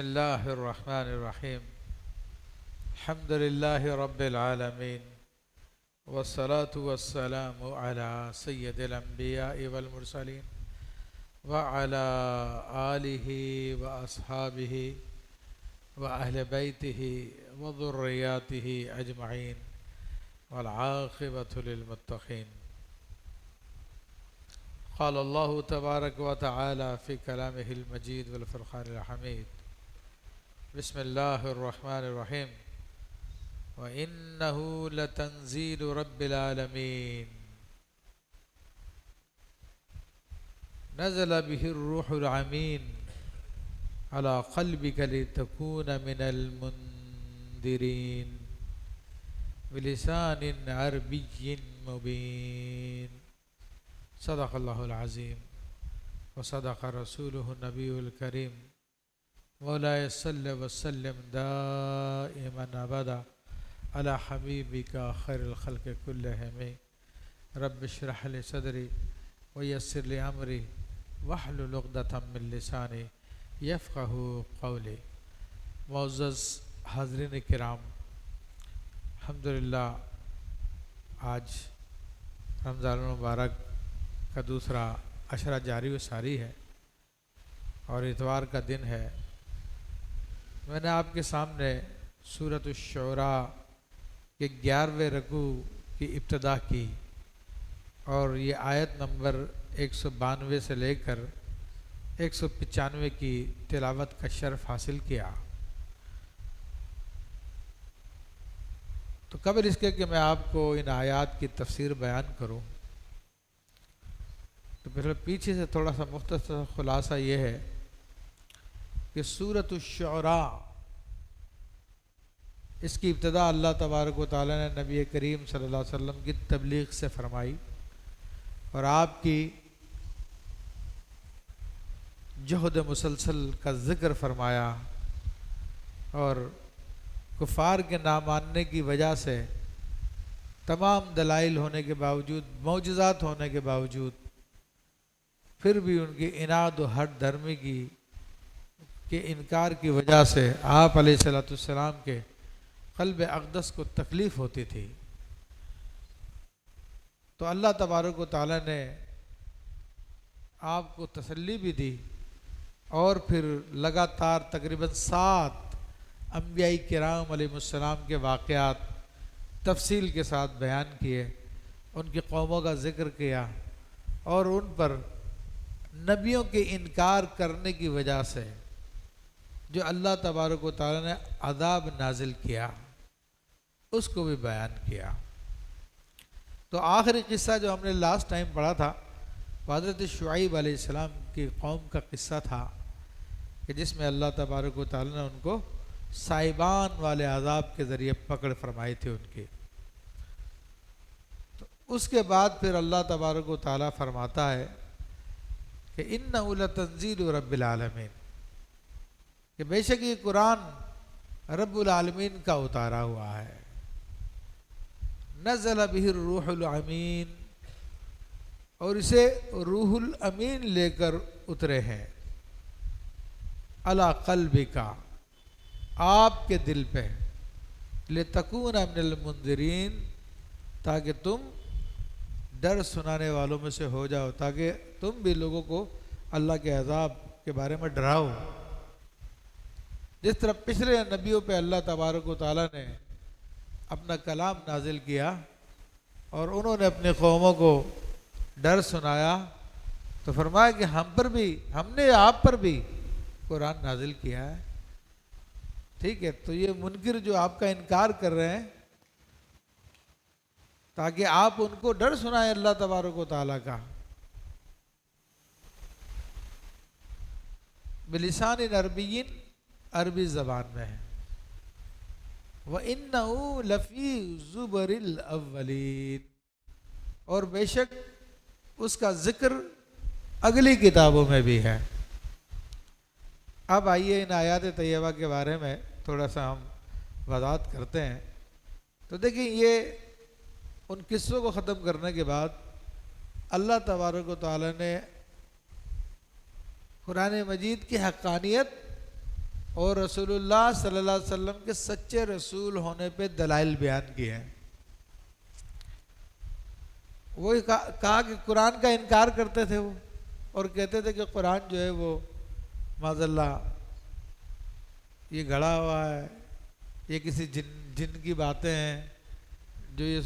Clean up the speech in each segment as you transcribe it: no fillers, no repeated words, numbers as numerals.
الله الرحمن الرحيم. الحمد لله رب العالمين، والصلاة والسلام على سيد الأنبياء والمرسلين وعلى آله وأصحابه وأهل بيته وذرياته أجمعين، والعاقبة للمتقين. قال الله تبارك وتعالى في كلامه المجيد والفرقان الحميد: بسم الله الرحمن الرحيم. وإنه لتنزيل رب العالمين نزل به الروح الأمين على قلبك لتكون من المنذرين بلسان عربي مبين. صدق الله العظيم وصدق رسوله النبي الكريم. مولاي صل وسلم دائما ابدا على حبيبك خير الخلق كلهم. رب اشرح لي صدري ويسر لي امري واحلل عقدة من لساني يفقهوا قولي. معزز حاضرین کرام، الحمدللہ آج رمضان المبارک کا دوسرا عشرہ جاری و ساری ہے اور اتوار کا دن ہے۔ میں نے آپ کے سامنے سورۃ الشعراء کے 11ویں رکوع کی ابتدا کی اور یہ آیت نمبر 192 سے لے کر 195 کی تلاوت کا شرف حاصل کیا۔ تو قبل اس کے کہ میں آپ کو ان آیات کی تفسیر بیان کروں، تو پھر پیچھے سے تھوڑا سا مختصر خلاصہ یہ ہے کہ سورۃ الشعراء، اس کی ابتدا اللہ تبارک و تعالیٰ نے نبی کریم صلی اللہ علیہ وسلم کی تبلیغ سے فرمائی اور آپ کی جہد مسلسل کا ذکر فرمایا، اور کفار کے نہ ماننے کی وجہ سے تمام دلائل ہونے کے باوجود، معجزات ہونے کے باوجود، پھر بھی ان کی عناد و ہٹ دھرمی کے انکار کی وجہ سے آپ علیہ السلام کے قلب اقدس کو تکلیف ہوتی تھی۔ تو اللہ تبارک و تعالیٰ نے آپ کو تسلی بھی دی اور پھر لگاتار تقریباً 7 انبیاء کرام علیہ السلام کے واقعات تفصیل کے ساتھ بیان کیے، ان کی قوموں کا ذکر کیا اور ان پر نبیوں کے انکار کرنے کی وجہ سے جو اللہ تبارک و تعالیٰ نے عذاب نازل کیا اس کو بھی بیان کیا۔ تو آخری قصہ جو ہم نے لاسٹ ٹائم پڑھا تھا وہ حضرت شعیب علیہ السلام کی قوم کا قصہ تھا کہ جس میں اللہ تبارک و تعالیٰ نے ان کو سائبان والے عذاب کے ذریعے پکڑ فرمائی تھی ان کی۔ تو اس کے بعد پھر اللہ تبارک و تعالیٰ فرماتا ہے کہ اِنَّهُ لَتَنزِيلُ رَبِّ الْعَالَمِينَ، کہ بے شک یہ قرآن رب العالمین کا اتارا ہوا ہے۔ نزل بہ الروح الامین، اور اسے روح الامین لے کر اترے ہیں، علی قلبک، آپ کے دل پہ، لتکون من المنذرین، تاکہ تم ڈر سنانے والوں میں سے ہو جاؤ، تاکہ تم بھی لوگوں کو اللہ کے عذاب کے بارے میں ڈراؤ۔ جس طرح پچھلے نبیوں پہ اللہ تبارک و تعالیٰ نے اپنا کلام نازل کیا اور انہوں نے اپنی قوموں کو ڈر سنایا، تو فرمایا کہ ہم نے آپ پر بھی قرآن نازل کیا ہے۔ ٹھیک ہے، تو یہ منکر جو آپ کا انکار کر رہے ہیں، تاکہ آپ ان کو ڈر سنائیں اللہ تبارک و تعالیٰ کا، بلسان عربی، عربی زبان میں ہے۔ وَإِنَّهُ لَفِي زُبُرِ الْأَوَّلِينَ، اور بے شک اس کا ذکر اگلی کتابوں میں بھی ہے۔ اب آئیے ان آیات طیبہ کے بارے میں تھوڑا سا ہم وضاحت کرتے ہیں۔ تو دیکھیں، یہ ان قصوں کو ختم کرنے کے بعد اللہ تبارک و تعالیٰ نے قرآن مجید کی حقانیت اور رسول اللہ صلی اللہ علیہ وسلم کے سچے رسول ہونے پہ دلائل بیان کیے ہیں۔ وہی کہا کہ قرآن کا انکار کرتے تھے وہ، اور کہتے تھے کہ قرآن جو ہے وہ معاذ اللہ یہ گھڑا ہوا ہے، یہ کسی جن کی باتیں ہیں جو یہ،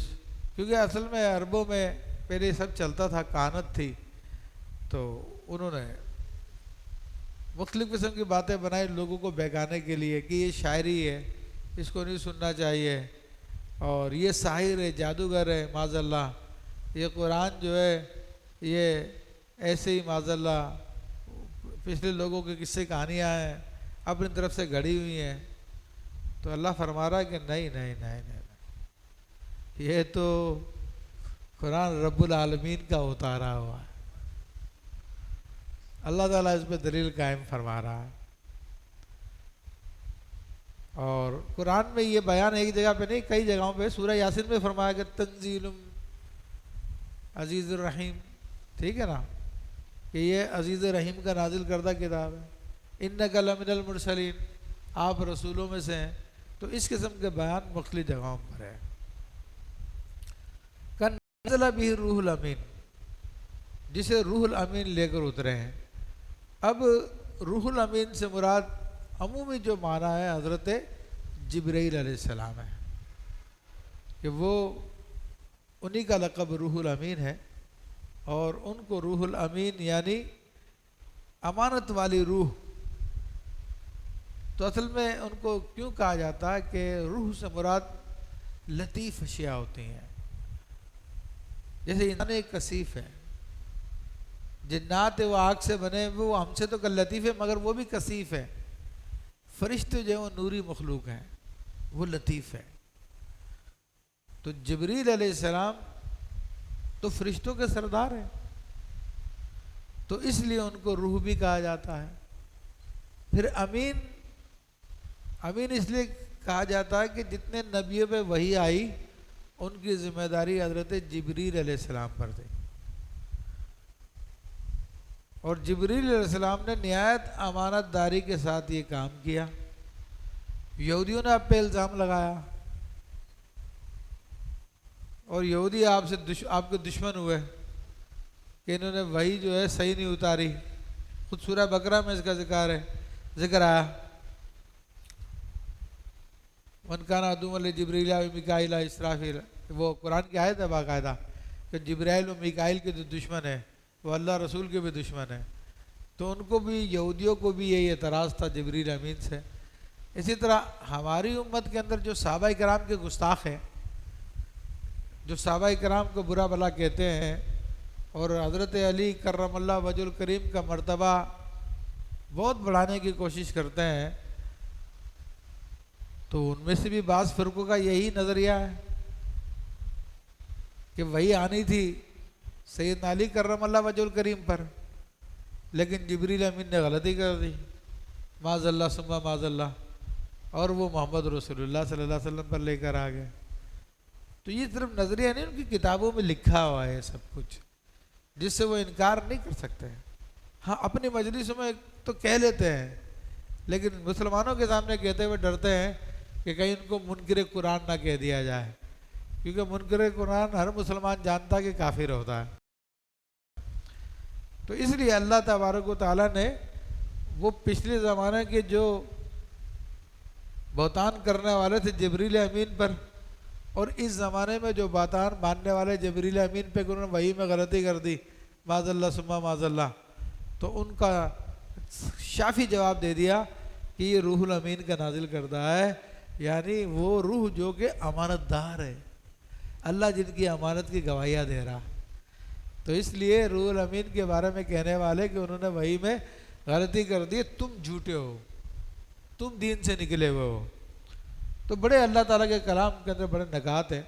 کیونکہ اصل میں عربوں میں پہلے سب چلتا تھا، کہانت تھی، تو انہوں نے مختلف قسم کی باتیں بنائی لوگوں کو بہکانے کے لیے کہ یہ شاعری ہے، اس کو نہیں سننا چاہیے، اور یہ ساحر ہے، جادوگر ہے، معاذ اللہ یہ قرآن جو ہے یہ ایسے ہی معاذ اللہ پچھلے لوگوں کے قصے کہانیاں ہیں، اپنی طرف سے گھڑی ہوئی ہیں۔ تو اللہ فرما رہا ہے کہ نہیں نہیں نہیں نہیں، یہ تو قرآن رب العالمین کا اتارا ہوا ہے، اللہ تعالیٰ اس پہ دلیل قائم فرما رہا ہے۔ اور قرآن میں یہ بیان ایک جگہ پہ نہیں، کئی جگہوں پہ، سورہ یاسین میں فرمایا کہ تنزیل عزیز الرحیم، ٹھیک ہے نا، کہ یہ عزیز رحیم کا نازل کردہ کتاب ہے، انک لمن المرسلین، آپ رسولوں میں سے ہیں۔ تو اس قسم کے بیان مختلف جگہوں پر ہے۔ نزل بہ روح الامین، جسے روح الامین لے کر اترے ہیں۔ اب روح الامین سے مراد عمومی جو معنی ہے حضرت جبرائیل علیہ السلام ہے، کہ وہ انہی کا لقب روح الامین ہے، اور ان کو روح الامین یعنی امانت والی روح۔ تو اصل میں ان کو کیوں کہا جاتا ہے کہ روح سے مراد لطیف اشیاء ہوتی ہیں، جیسے انسان ایک کثیف ہے، جنات وہ آگ سے بنے، وہ ہم سے تو لطیف ہے مگر وہ بھی کثیف ہے، فرشتے جو وہ نوری مخلوق ہیں، وہ لطیف ہے۔ تو جبریل علیہ السلام تو فرشتوں کے سردار ہیں، تو اس لیے ان کو روح بھی کہا جاتا ہے۔ پھر امین، امین اس لیے کہا جاتا ہے کہ جتنے نبیوں پہ وحی آئی ان کی ذمہ داری حضرت جبریل علیہ السلام پر تھی، اور جبریل علیہ السلام نے نہایت امانت داری کے ساتھ یہ کام کیا۔ یہودیوں نے آپ پہ الزام لگایا، اور یہودی آپ کے دشمن ہوئے کہ انہوں نے وحی جو ہے صحیح نہیں اتاری۔ خود سورہ بقرہ میں اس کا ذکر آیا، من کان عدوا لجبریل و میکائیل و اسرافیل، وہ قرآن کی آیت ہے باقاعدہ کہ جبرائیل و میکائیل کے جو دشمن ہیں وہ اللہ رسول کے بھی دشمن ہیں۔ تو ان کو بھی، یہودیوں کو بھی یہی اعتراض تھا جبریل امین سے۔ اسی طرح ہماری امت کے اندر جو صحابہ کرام کے گستاخ ہیں، جو صحابہ کرام کو برا بھلا کہتے ہیں، اور حضرت علی کرم اللہ وجہ الکریم کا مرتبہ بہت بڑھانے کی کوشش کرتے ہیں، تو ان میں سے بھی بعض فرقوں کا یہی نظریہ ہے کہ وہی آنی تھی سیدنا علی کرم اللہ وجہ الکریم پر، لیکن جبریل امین نے غلطی کر دی، معاذ اللہ ثم معاذ اللہ، اور وہ محمد رسول اللہ صلی اللہ علیہ وسلم پر لے کر آ گئے۔ تو یہ صرف نظریہ نہیں، ان کی کتابوں میں لکھا ہوا ہے سب کچھ، جس سے وہ انکار نہیں کر سکتے۔ ہاں اپنی مجلسوں میں تو کہہ لیتے ہیں، لیکن مسلمانوں کے سامنے کہتے ہوئے ڈرتے ہیں کہ کہیں ان کو منکر قرآن نہ کہہ دیا جائے، کیونکہ منکر قرآن ہر مسلمان جانتا کہ کافر ہوتا ہے۔ تو اس لیے اللہ تبارک و تعالیٰ نے وہ پچھلے زمانے کے جو بہتان کرنے والے تھے جبریل امین پر، اور اس زمانے میں جو بہتان ماننے والے جبریل امین پہ انہوں نے وحی میں غلطی کر دی، معاذ اللہ ثم معاذ اللہ، تو ان کا شافی جواب دے دیا کہ یہ روح الامین کا نازل کردہ ہے، یعنی وہ روح جو کہ امانت دار ہے، اللہ جن کی امانت کی گواہیاں دے رہا۔ تو اس لیے روح الامین کے بارے میں کہنے والے کہ انہوں نے وحی میں غلطی کر دی، تم جھوٹے ہو، تم دین سے نکلے ہوئے ہو۔ تو بڑے اللہ تعالیٰ کے کلام کے اندر بڑے نکات ہیں۔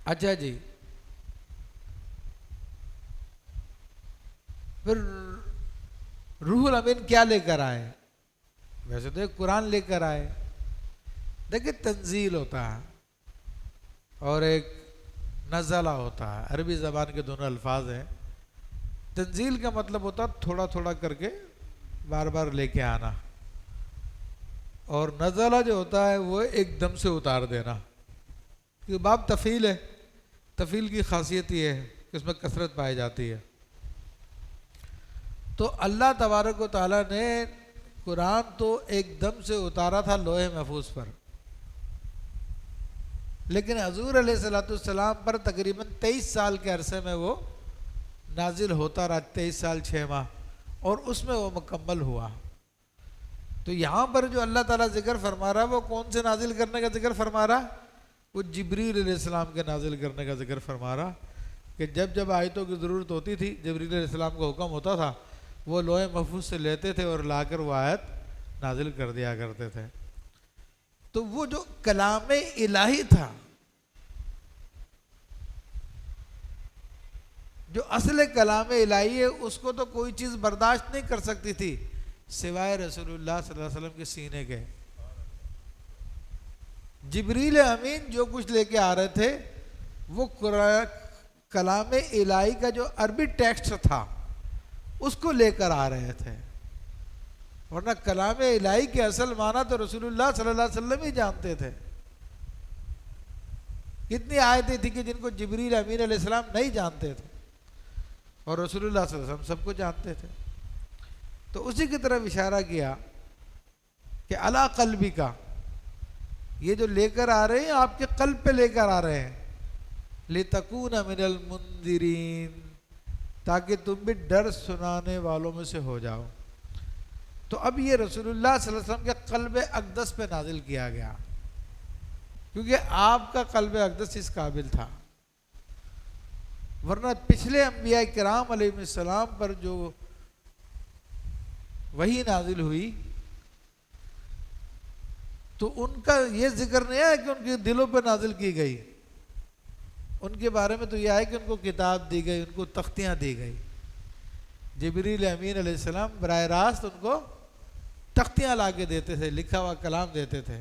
اچھا جی، پھر روح الامین کیا لے کر آئے؟ ویسے تو ایک قرآن لے کر آئے، دیکھیں تنزیل ہوتا ہے اور ایک نزلہ ہوتا ہے، عربی زبان کے دونوں الفاظ ہیں۔ تنزیل کا مطلب ہوتا تھوڑا تھوڑا کر کے بار بار لے کے آنا، اور نزلہ جو ہوتا ہے وہ ایک دم سے اتار دینا، کیونکہ باب تفعیل ہے، تفعیل کی خاصیت یہ ہے کہ اس میں کثرت پائی جاتی ہے۔ تو اللہ تبارک و تعالیٰ نے قرآن تو ایک دم سے اتارا تھا لوح محفوظ پر، لیکن حضور علیہ السلام پر تقریباً 23 سال کے عرصے میں وہ نازل ہوتا رہا، 23 سال 6 ماہ، اور اس میں وہ مکمل ہوا۔ تو یہاں پر جو اللہ تعالیٰ ذکر فرما رہا ہے وہ کون سے نازل کرنے کا ذکر فرما رہا؟ وہ جبریل علیہ السلام کے نازل کرنے کا ذکر فرما رہا، کہ جب جب آیتوں کی ضرورت ہوتی تھی جبریل علیہ السلام کا حکم ہوتا تھا، وہ لوح محفوظ سے لیتے تھے اور لا کر وہ آیت نازل کر دیا کرتے تھے۔ تو وہ جو کلام الہی تھا، جو اصل کلام الہی ہے، اس کو تو کوئی چیز برداشت نہیں کر سکتی تھی سوائے رسول اللہ صلی اللہ علیہ وسلم کے سینے کے۔ جبریل امین جو کچھ لے کے آ رہے تھے وہ کلام الہی کا جو عربی ٹیکسٹ تھا اس کو لے کر آ رہے تھے، ورنہ کلام الہی کے اصل معنی تو رسول اللہ صلی اللہ علیہ وسلم ہی جانتے تھے۔ کتنی آیتیں تھیں کہ جن کو جبریل امین علیہ السلام نہیں جانتے تھے، اور رسول اللہ صلی اللہ علیہ وسلم سب کو جانتے تھے۔ تو اسی کی طرف اشارہ کیا کہ علی قلبی کا، یہ جو لے کر آ رہے ہیں آپ کے قلب پہ لے کر آ رہے ہیں، لِتَكُونَ مِنَ الْمُنذِرِينَ، تاکہ تم بھی ڈر سنانے والوں میں سے ہو جاؤ۔ تو اب یہ رسول اللہ صلی اللہ علیہ وسلم کے قلب اقدس پہ نازل کیا گیا، کیونکہ آپ کا قلب اقدس اس قابل تھا، ورنہ پچھلے انبیاء کرام علیہ السلام پر جو وحی نازل ہوئی تو ان کا یہ ذکر نہیں ہے کہ ان کے دلوں پہ نازل کی گئی، ان کے بارے میں تو یہ ہے کہ ان کو کتاب دی گئی، ان کو تختیاں دی گئی۔ جبریل امین علیہ السلام براہ راست ان کو تختیاں لا کے دیتے تھے، لکھا ہوا کلام دیتے تھے۔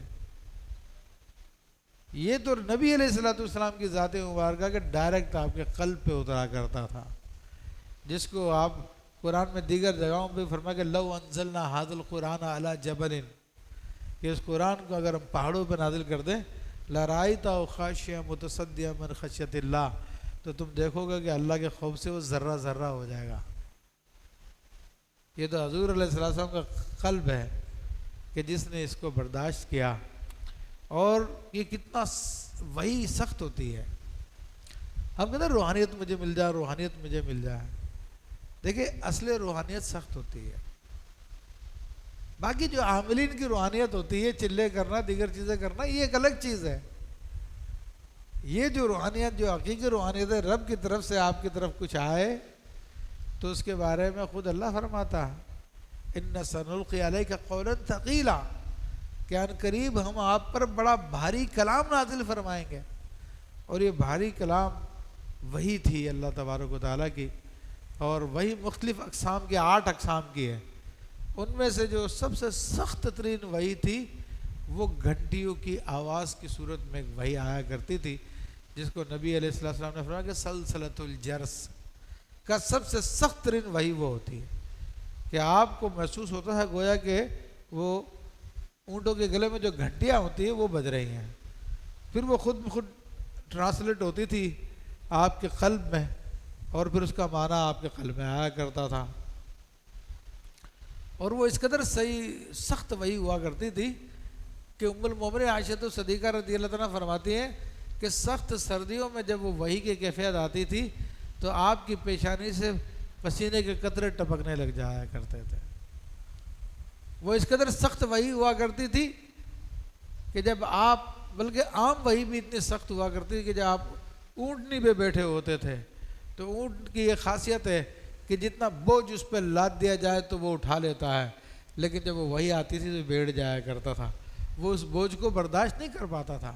یہ تو نبی علیہ السلام کی ذات مبارکہ کے ڈائریکٹ آپ کے قلب پہ اترا کرتا تھا، جس کو آپ قرآن میں دیگر جگہوں پہ فرمایا کہ لو انزلنا ھذا القرآن علی جبل، کہ اس قرآن کو اگر ہم پہاڑوں پہ نازل کر دیں، لرأیتہ خاشعا متصدعا من خشیۃ اللہ، تو تم دیکھو گے کہ اللہ کے خوف سے وہ ذرہ ذرہ ہو جائے گا۔ یہ تو حضور علیہ السلام کا قلب ہے کہ جس نے اس کو برداشت کیا۔ اور یہ کتنا وہی سخت ہوتی ہے، ہم کہتے ہیں روحانیت مجھے مل جائے، روحانیت مجھے مل جائے، دیکھیں اصل روحانیت سخت ہوتی ہے۔ باقی جو عاملین کی روحانیت ہوتی ہے، چلے کرنا، دیگر چیزیں کرنا، یہ ایک الگ چیز ہے۔ یہ جو روحانیت، جو حقیقی روحانیت ہے، رب کی طرف سے آپ کی طرف کچھ آئے تو اس کے بارے میں خود اللہ فرماتا ہے اِنَّ سَنُلْقِي عَلَيْكَ قَوْلًا ثَقِيلًا، کہ ان قریب ہم آپ پر بڑا بھاری کلام نازل فرمائیں گے۔ اور یہ بھاری کلام وہی تھی اللہ تبارک و تعالیٰ کی، اور وہی مختلف اقسام کی 8 اقسام کی ہے۔ ان میں سے جو سب سے سخت ترین وحی تھی وہ گھنٹیوں کی آواز کی صورت میں وحی آیا کرتی تھی، جس کو نبی علیہ السلام نے فرمایا کہ سلسلۃ الجرس کا سب سے سخت ترین وحی وہ ہوتی ہے کہ آپ کو محسوس ہوتا ہے گویا کہ وہ اونٹوں کے گلے میں جو گھنٹیاں ہوتی ہیں وہ بج رہی ہیں، پھر وہ خود بخود ٹرانسلیٹ ہوتی تھی آپ کے قلب میں، اور پھر اس کا معنی آپ کے قلب میں آیا کرتا تھا۔ اور وہ اس قدر صحیح سخت وحی ہوا کرتی تھی کہ ام المومنین عائشہ صدیقہ رضی اللہ عنہا فرماتی ہیں کہ سخت سردیوں میں جب وہ وحی کی کیفیت آتی تھی تو آپ کی پیشانی سے پسینے کے قطرے ٹپکنے لگ جایا کرتے تھے۔ وہ اس قدر سخت وحی ہوا کرتی تھی کہ جب آپ، بلکہ عام وحی بھی اتنی سخت ہوا کرتی تھی کہ جب آپ اونٹنی پہ بیٹھے ہوتے تھے تو اونٹ کی یہ خاصیت ہے کہ جتنا بوجھ اس پہ لاد دیا جائے تو وہ اٹھا لیتا ہے، لیکن جب وہ وحی آتی تھی تو بیٹھ جایا کرتا تھا، وہ اس بوجھ کو برداشت نہیں کر پاتا تھا۔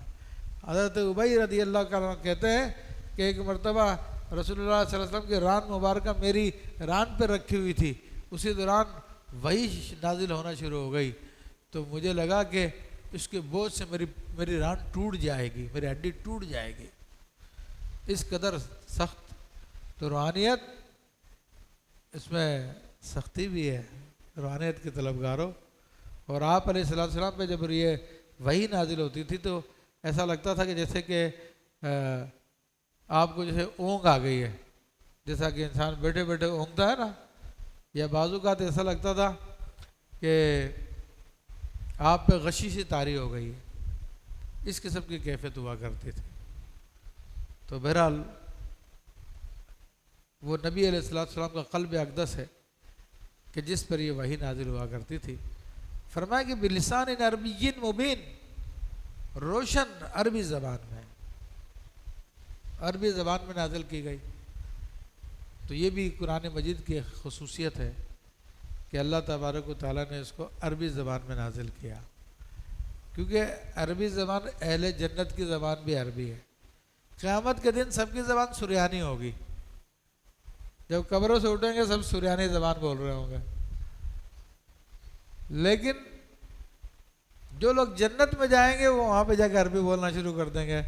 حضرت ابی رضی اللہ عنہ کہتے ہیں کہ ایک مرتبہ رسول اللہ صلی اللہ علیہ وسلم کی ران مبارکہ میری ران پہ رکھی ہوئی تھی، اسی دوران وحی نازل ہونا شروع ہو گئی، تو مجھے لگا کہ اس کے بوجھ سے میری ران ٹوٹ جائے گی، میری ہڈی ٹوٹ جائے گی، اس قدر سخت۔ تو روحانیت اس میں سختی بھی ہے روحانیت کے طلبگاروں. اور آپ علیہ السلام پہ جب یہ وحی نازل ہوتی تھی تو ایسا لگتا تھا کہ جیسے کہ آپ کو جیسے اونگ آ گئی ہے، جیسا کہ انسان بیٹھے بیٹھے اونگتا ہے نا، یا بازو کا تو ایسا لگتا تھا کہ آپ پہ غشی سی طاری ہو گئی ہے. اس قسم کی کیفیت ہوا کرتی تھی. تو بہرحال وہ نبی علیہ السلام کا قلب اقدس ہے کہ جس پر یہ وحی نازل ہوا کرتی تھی. فرمایا کہ بلسان عربی مبین، روشن عربی زبان میں، عربی زبان میں نازل کی گئی. تو یہ بھی قرآن مجید کی خصوصیت ہے کہ اللہ تبارک و تعالیٰ نے اس کو عربی زبان میں نازل کیا، کیونکہ عربی زبان اہل جنت کی زبان بھی عربی ہے. قیامت کے دن سب کی زبان سریانی ہوگی. جب قبروں سے اٹھیں گے سب سریانی زبان بول رہے ہوں گے، لیکن جو لوگ جنت میں جائیں گے وہ وہاں پہ جا کے عربی بولنا شروع کر دیں گے.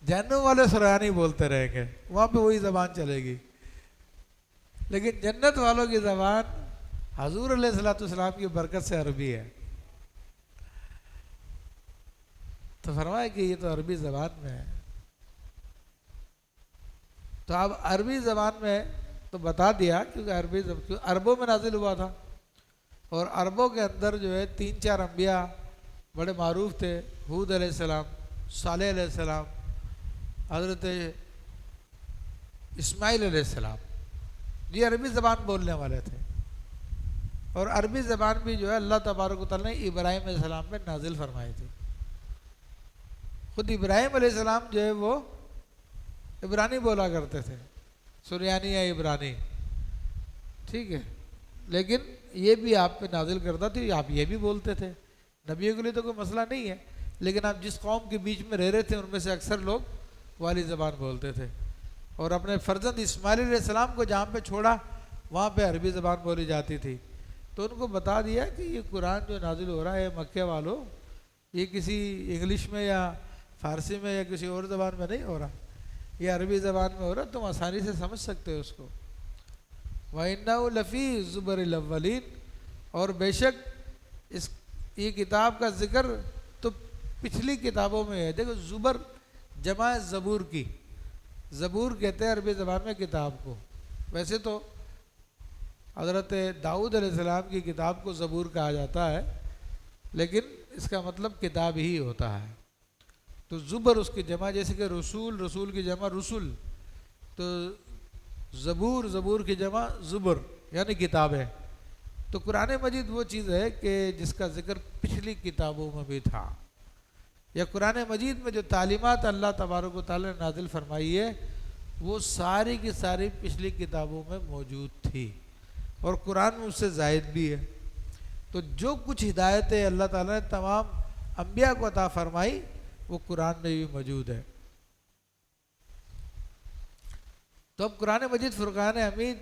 جہنم والے سریانی بولتے رہیں گے، وہاں پہ وہی زبان چلے گی. لیکن جنت والوں کی زبان حضور علیہ السلام کی برکت سے عربی ہے. تو فرمایا کہ یہ تو عربی زبان میں ہے. تو اب عربی زبان میں تو بتا دیا کیونکہ عربی عربوں میں نازل ہوا تھا، اور عربوں کے اندر جو ہے 3-4 انبیاء بڑے معروف تھے. ہود علیہ السلام، صالح علیہ السلام، حضرت اسماعیل علیہ السلام، یہ عربی زبان بولنے والے تھے. اور عربی زبان بھی جو ہے اللہ تبارک و تعالیٰ نے ابراہیم علیہ السلام پہ نازل فرمائی تھی. خود ابراہیم علیہ السلام جو ہے وہ عبرانی بولا کرتے تھے، سریانی یا عبرانی، ٹھیک ہے، لیکن یہ بھی آپ پہ نازل کرتا تھی، آپ یہ بھی بولتے تھے. نبیوں کے لیے تو کوئی مسئلہ نہیں ہے، لیکن آپ جس قوم کے بیچ میں رہ رہے تھے ان میں سے اکثر لوگ والی زبان بولتے تھے. اور اپنے فرزند اسماعیل علیہ السلام کو جہاں پہ چھوڑا وہاں پہ عربی زبان بولی جاتی تھی. تو ان کو بتا دیا کہ یہ قرآن جو نازل ہو رہا ہے مکہ والوں، یہ کسی انگلش میں یا فارسی میں یا کسی اور زبان میں نہیں ہو رہا، یہ عربی زبان میں ہو رہا، تم آسانی سے سمجھ سکتے ہو اس کو. وَإِنَّهُ لَفِي زُبَرِ الْأَوَّلِينَ، اور بے شک یہ کتاب کا ذکر تو پچھلی کتابوں میں ہے. دیکھو زبر جمع زبور کی، زبور کہتے ہیں عربی زبان میں کتاب کو. ویسے تو حضرت داؤد علیہ السلام کی کتاب کو زبور کہا جاتا ہے، لیکن اس کا مطلب کتاب ہی ہوتا ہے. تو زبر اس کی جمع، جیسے کہ رسول، رسول کی جمع رسول، تو زبور، زبور کی جمع زبر یعنی کتابیں. تو قرآن مجید وہ چیز ہے کہ جس کا ذکر پچھلی کتابوں میں بھی تھا، یا قرآن مجید میں جو تعلیمات اللہ تبارک و تعالیٰ نے نازل فرمائی ہے وہ ساری کی ساری پچھلی کتابوں میں موجود تھی، اور قرآن میں اس سے زائد بھی ہے. تو جو کچھ ہدایتیں اللہ تعالیٰ نے تمام انبیاء کو عطا فرمائی وہ قرآن میں بھی موجود ہے. تو اب قرآن مجید فرقان حمید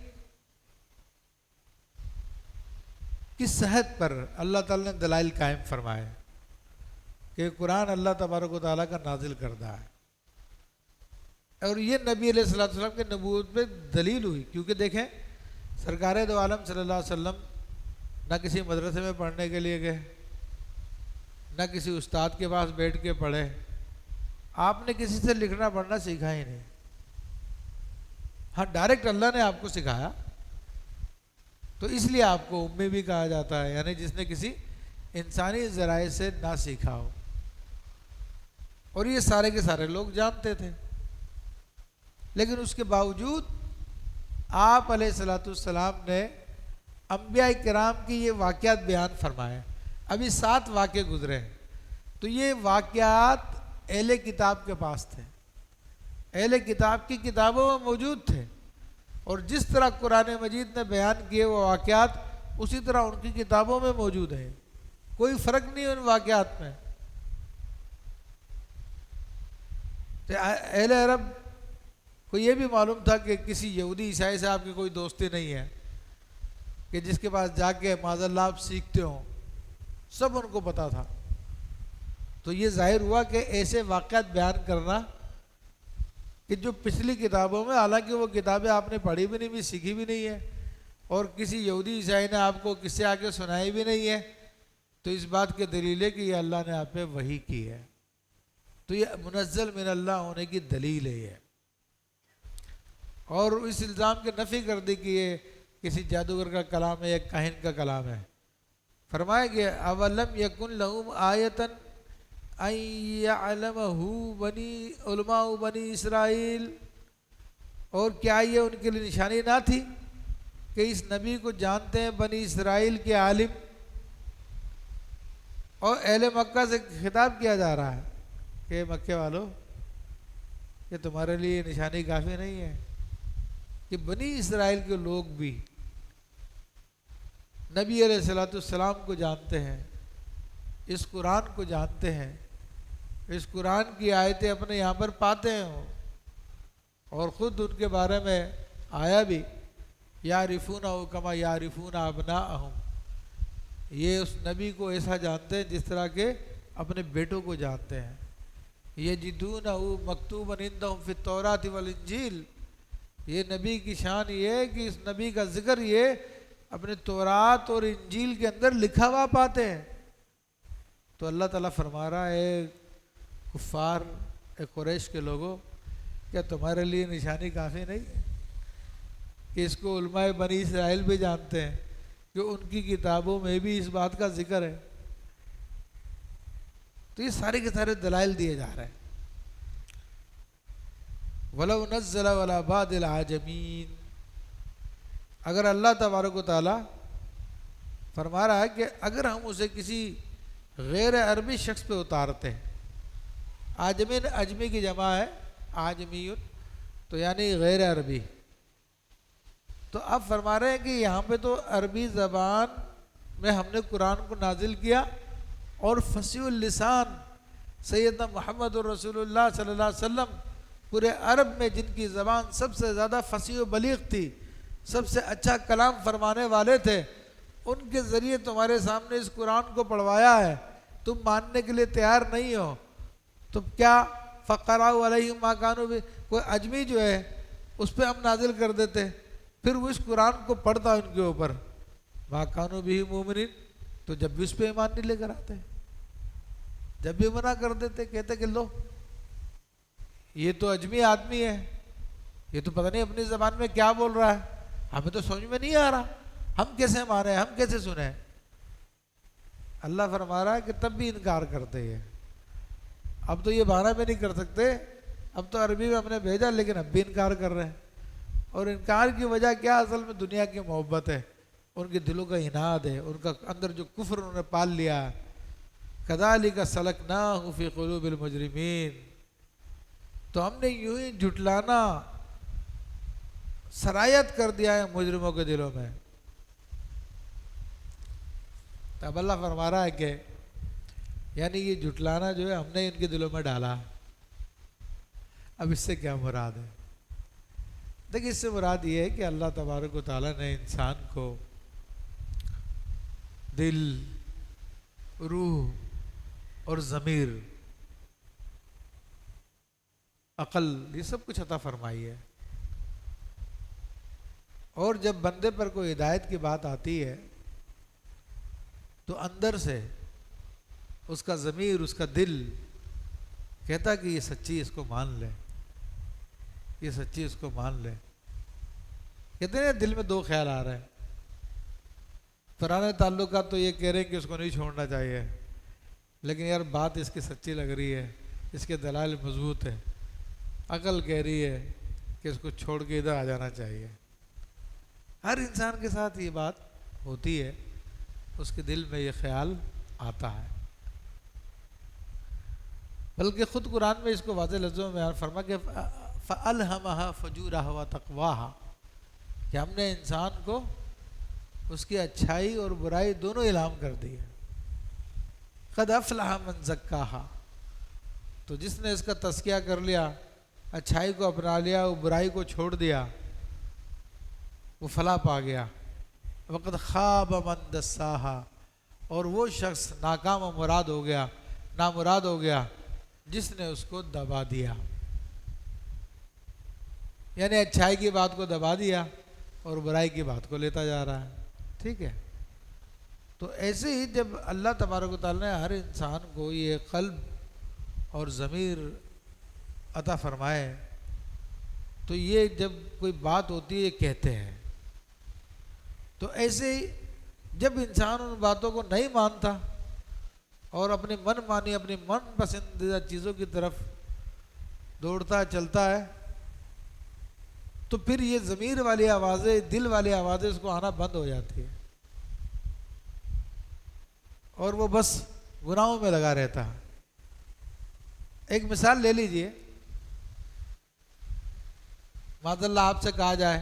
کی صحت پر اللہ تعالیٰ نے دلائل قائم فرمائے کہ قرآن اللہ تبارک و تعالیٰ کا نازل کردہ ہے. اور یہ نبی علیہ السلام کے نبوت پہ دلیل ہوئی، کیونکہ دیکھیں سرکار دو عالم صلی اللہ علیہ وسلم نہ کسی مدرسے میں پڑھنے کے لیے گئے، نہ کسی استاد کے پاس بیٹھ کے پڑھے. آپ نے کسی سے لکھنا پڑھنا سیکھا ہی نہیں. ہاں ڈائریکٹ اللہ نے آپ کو سکھایا، تو اس لیے آپ کو امی بھی کہا جاتا ہے، یعنی جس نے کسی انسانی ذرائع سے نہ سیکھا ہو. اور یہ سارے کے سارے لوگ جانتے تھے، لیکن اس کے باوجود آپ علیہ السلام نے انبیاء کرام کی یہ واقعات بیان فرمائے. ابھی 7 واقعے گزرے ہیں، تو یہ واقعات اہل کتاب کے پاس تھے، اہل کتاب کی کتابوں میں موجود تھے، اور جس طرح قرآن مجید نے بیان کیے وہ واقعات اسی طرح ان کی کتابوں میں موجود ہیں. کوئی فرق نہیں ان واقعات میں. اہل عرب کو یہ بھی معلوم تھا کہ کسی یہودی عیسائی سے آپ کی کوئی دوستی نہیں ہے کہ جس کے پاس جا کے معاذ اللہ آپ سیکھتے ہوں، سب ان کو پتا تھا. تو یہ ظاہر ہوا کہ ایسے واقعات بیان کرنا کہ جو پچھلی کتابوں میں، حالانکہ وہ کتابیں آپ نے پڑھی بھی نہیں بھی، سیکھی بھی نہیں ہے، اور کسی یہودی عیسائی نے آپ کو قصے آ کے سنائی بھی نہیں ہے، تو اس بات کی دلیل ہے کہ یہ اللہ نے آپ پہ وحی کی ہے، تو یہ منزل من اللہ ہونے کی دلیل ہے یہ۔ اور اس الزام کی نفی کر دی کہ یہ کسی جادوگر کا کلام ہے یا کاہن کا کلام ہے۔ فرمایا کہ اولم یکن لہم آیتن ان یعلمہ علماء بنی اسرائیل، اور کیا یہ ان کے لیے نشانی نہ تھی کہ اس نبی کو جانتے ہیں بنی اسرائیل کے عالم؟ اور اہل مکہ سے خطاب کیا جا رہا ہے کہ مکے والو، کہ تمہارے لیے نشانی کافی نہیں ہے کہ بنی اسرائیل کے لوگ بھی نبی علیہ السلام کو جانتے ہیں، اس قرآن کو جانتے ہیں، اس قرآن کی آیتیں اپنے یہاں پر پاتے ہیں، اور خود ان کے بارے میں آیا بھی یعرفونہ کما یعرفون ابناءہم، یہ اس نبی کو ایسا جانتے ہیں جس طرح کے اپنے بیٹوں کو جانتے ہیں۔ یجدونہ مکتوبا عندہم فی التوراۃ والانجیل، یہ نبی کی شان یہ ہے کہ اس نبی کا ذکر یہ اپنے تورات اور انجیل کے اندر لکھا ہوا پاتے ہیں۔ تو اللہ تعالیٰ فرما رہا ہے کفار قریش کے لوگوں، کیا تمہارے لیے نشانی کافی نہیں ہے کہ اس کو علماء بنی اسرائیل بھی جانتے ہیں کہ ان کی کتابوں میں بھی اس بات کا ذکر ہے؟ تو یہ سارے کے سارے دلائل دیے جا رہے ہیں۔ وَلَوْ نَزَّلَ عَلَىٰ بَعْضِ الْأَعْجَمِينَ، اگر اللہ تبارک و تعالیٰ فرما رہا ہے کہ اگر ہم اسے کسی غیر عربی شخص پہ اتارتے ہیں، عاجمین اجمی کی جمع ہے عاجمیون، تو یعنی غیر عربی، تو اب فرما رہے ہیں کہ یہاں پہ تو عربی زبان میں ہم نے قرآن کو نازل کیا، اور فصیح اللسان سیدنا محمد رسول اللہ صلی اللہ علیہ وسلم پورے عرب میں جن کی زبان سب سے زیادہ فصیح و بلیغ تھی، سب سے اچھا کلام فرمانے والے تھے، ان کے ذریعے تمہارے سامنے اس قرآن کو پڑھوایا ہے، تم ماننے کے لیے تیار نہیں ہو، تو کیا فقرأوا علیہم ما کانوا بھی، کوئی اجمی جو ہے اس پہ ہم نازل کر دیتے، پھر وہ اس قرآن کو پڑھتا ان کے اوپر، ما کانوا بھی مومنین، تو جب بھی اس پہ ایمان نہیں لے کر آتے، جب بھی منع کر دیتے، کہتے کہ لو یہ تو اجمی آدمی ہے، یہ تو پتہ نہیں اپنی زبان میں کیا بول رہا ہے، ہمیں تو سمجھ میں نہیں آ رہا، ہم کیسے مانیں، ہم کیسے سنیں؟ اللہ فرما رہا ہے کہ تب بھی انکار کرتے ہیں، اب تو یہ بہانہ بھی نہیں کر سکتے، اب تو عربی میں ہم نے بھیجا لیکن اب بھی انکار کر رہے ہیں، اور انکار کی وجہ کیا؟ اصل میں دنیا کی محبت ہے، ان کے دلوں کا عناد ہے، ان کا اندر جو کفر انہوں نے پال لیا ہے۔ کذالک سلکناہ فی قلوب المجرمین، تو ہم نے یوں ہی جھٹلانا سرایت کر دیا ہے مجرموں کے دلوں میں۔ تب اللہ فرما رہا ہے کہ یعنی یہ جھٹلانا جو ہے ہم نے ان کے دلوں میں ڈالا، اب اس سے کیا مراد ہے؟ دیکھیں، اس سے مراد یہ ہے کہ اللہ تبارک و تعالیٰ نے انسان کو دل، روح اور ضمیر، عقل، یہ سب کچھ عطا فرمائی ہے، اور جب بندے پر کوئی ہدایت کی بات آتی ہے تو اندر سے اس کا ضمیر، اس کا دل کہتا کہ یہ سچی، اس کو مان لے، یہ سچی، اس کو مان لے۔ کہتے ہیں دل میں دو خیال آ رہے ہیں، پرانے تعلقات تو یہ کہہ رہے ہیں کہ اس کو نہیں چھوڑنا چاہیے، لیکن یار بات اس کی سچی لگ رہی ہے، اس کے دلائل مضبوط ہیں، عقل کہہ رہی ہے کہ اس کو چھوڑ کے ادھر آ جانا چاہیے۔ ہر انسان کے ساتھ یہ بات ہوتی ہے، اس کے دل میں یہ خیال آتا ہے، بلکہ خود قرآن میں اس کو واضح لفظوں میں فرما کہ فَأَلْهَمَهَا فُجُورَهَا وَتَقْوَاهَا، کہ ہم نے انسان کو اس کی اچھائی اور برائی دونوں الہام کر دی ہے۔ قَدْ أَفْلَحَ مَنْ زَكَّاهَا، تو جس نے اس کا تزکیہ کر لیا، اچھائی کو اپنا لیا، وہ برائی کو چھوڑ دیا، وہ فلاح پا گیا۔ وَقَدْ خَابَ مَنْ دَسَّاهَا، اور وہ شخص ناکام و مراد ہو گیا، نامراد ہو گیا جس نے اس کو دبا دیا، یعنی اچھائی کی بات کو دبا دیا، اور برائی کی بات کو لیتا جا رہا ہے. ٹھیک ہے. تو ایسے ہی جب اللہ تبارک و تعالیٰ نے ہر انسان کو یہ قلب اور ضمیر عطا فرمائے تو یہ جب کوئی بات ہوتی ہے یہ کہتے ہیں. تو ایسے ہی جب انسان ان باتوں کو نہیں مانتا اور اپنی من مانی اپنی من پسندیدہ چیزوں کی طرف دوڑتا چلتا ہے تو پھر یہ ضمیر والی آوازیں دل والی آوازیں اس کو آنا بند ہو جاتی ہے اور وہ بس گناہوں میں لگا رہتا ہے. ایک مثال لے لیجئے. معاذ اللہ آپ سے کہا جائے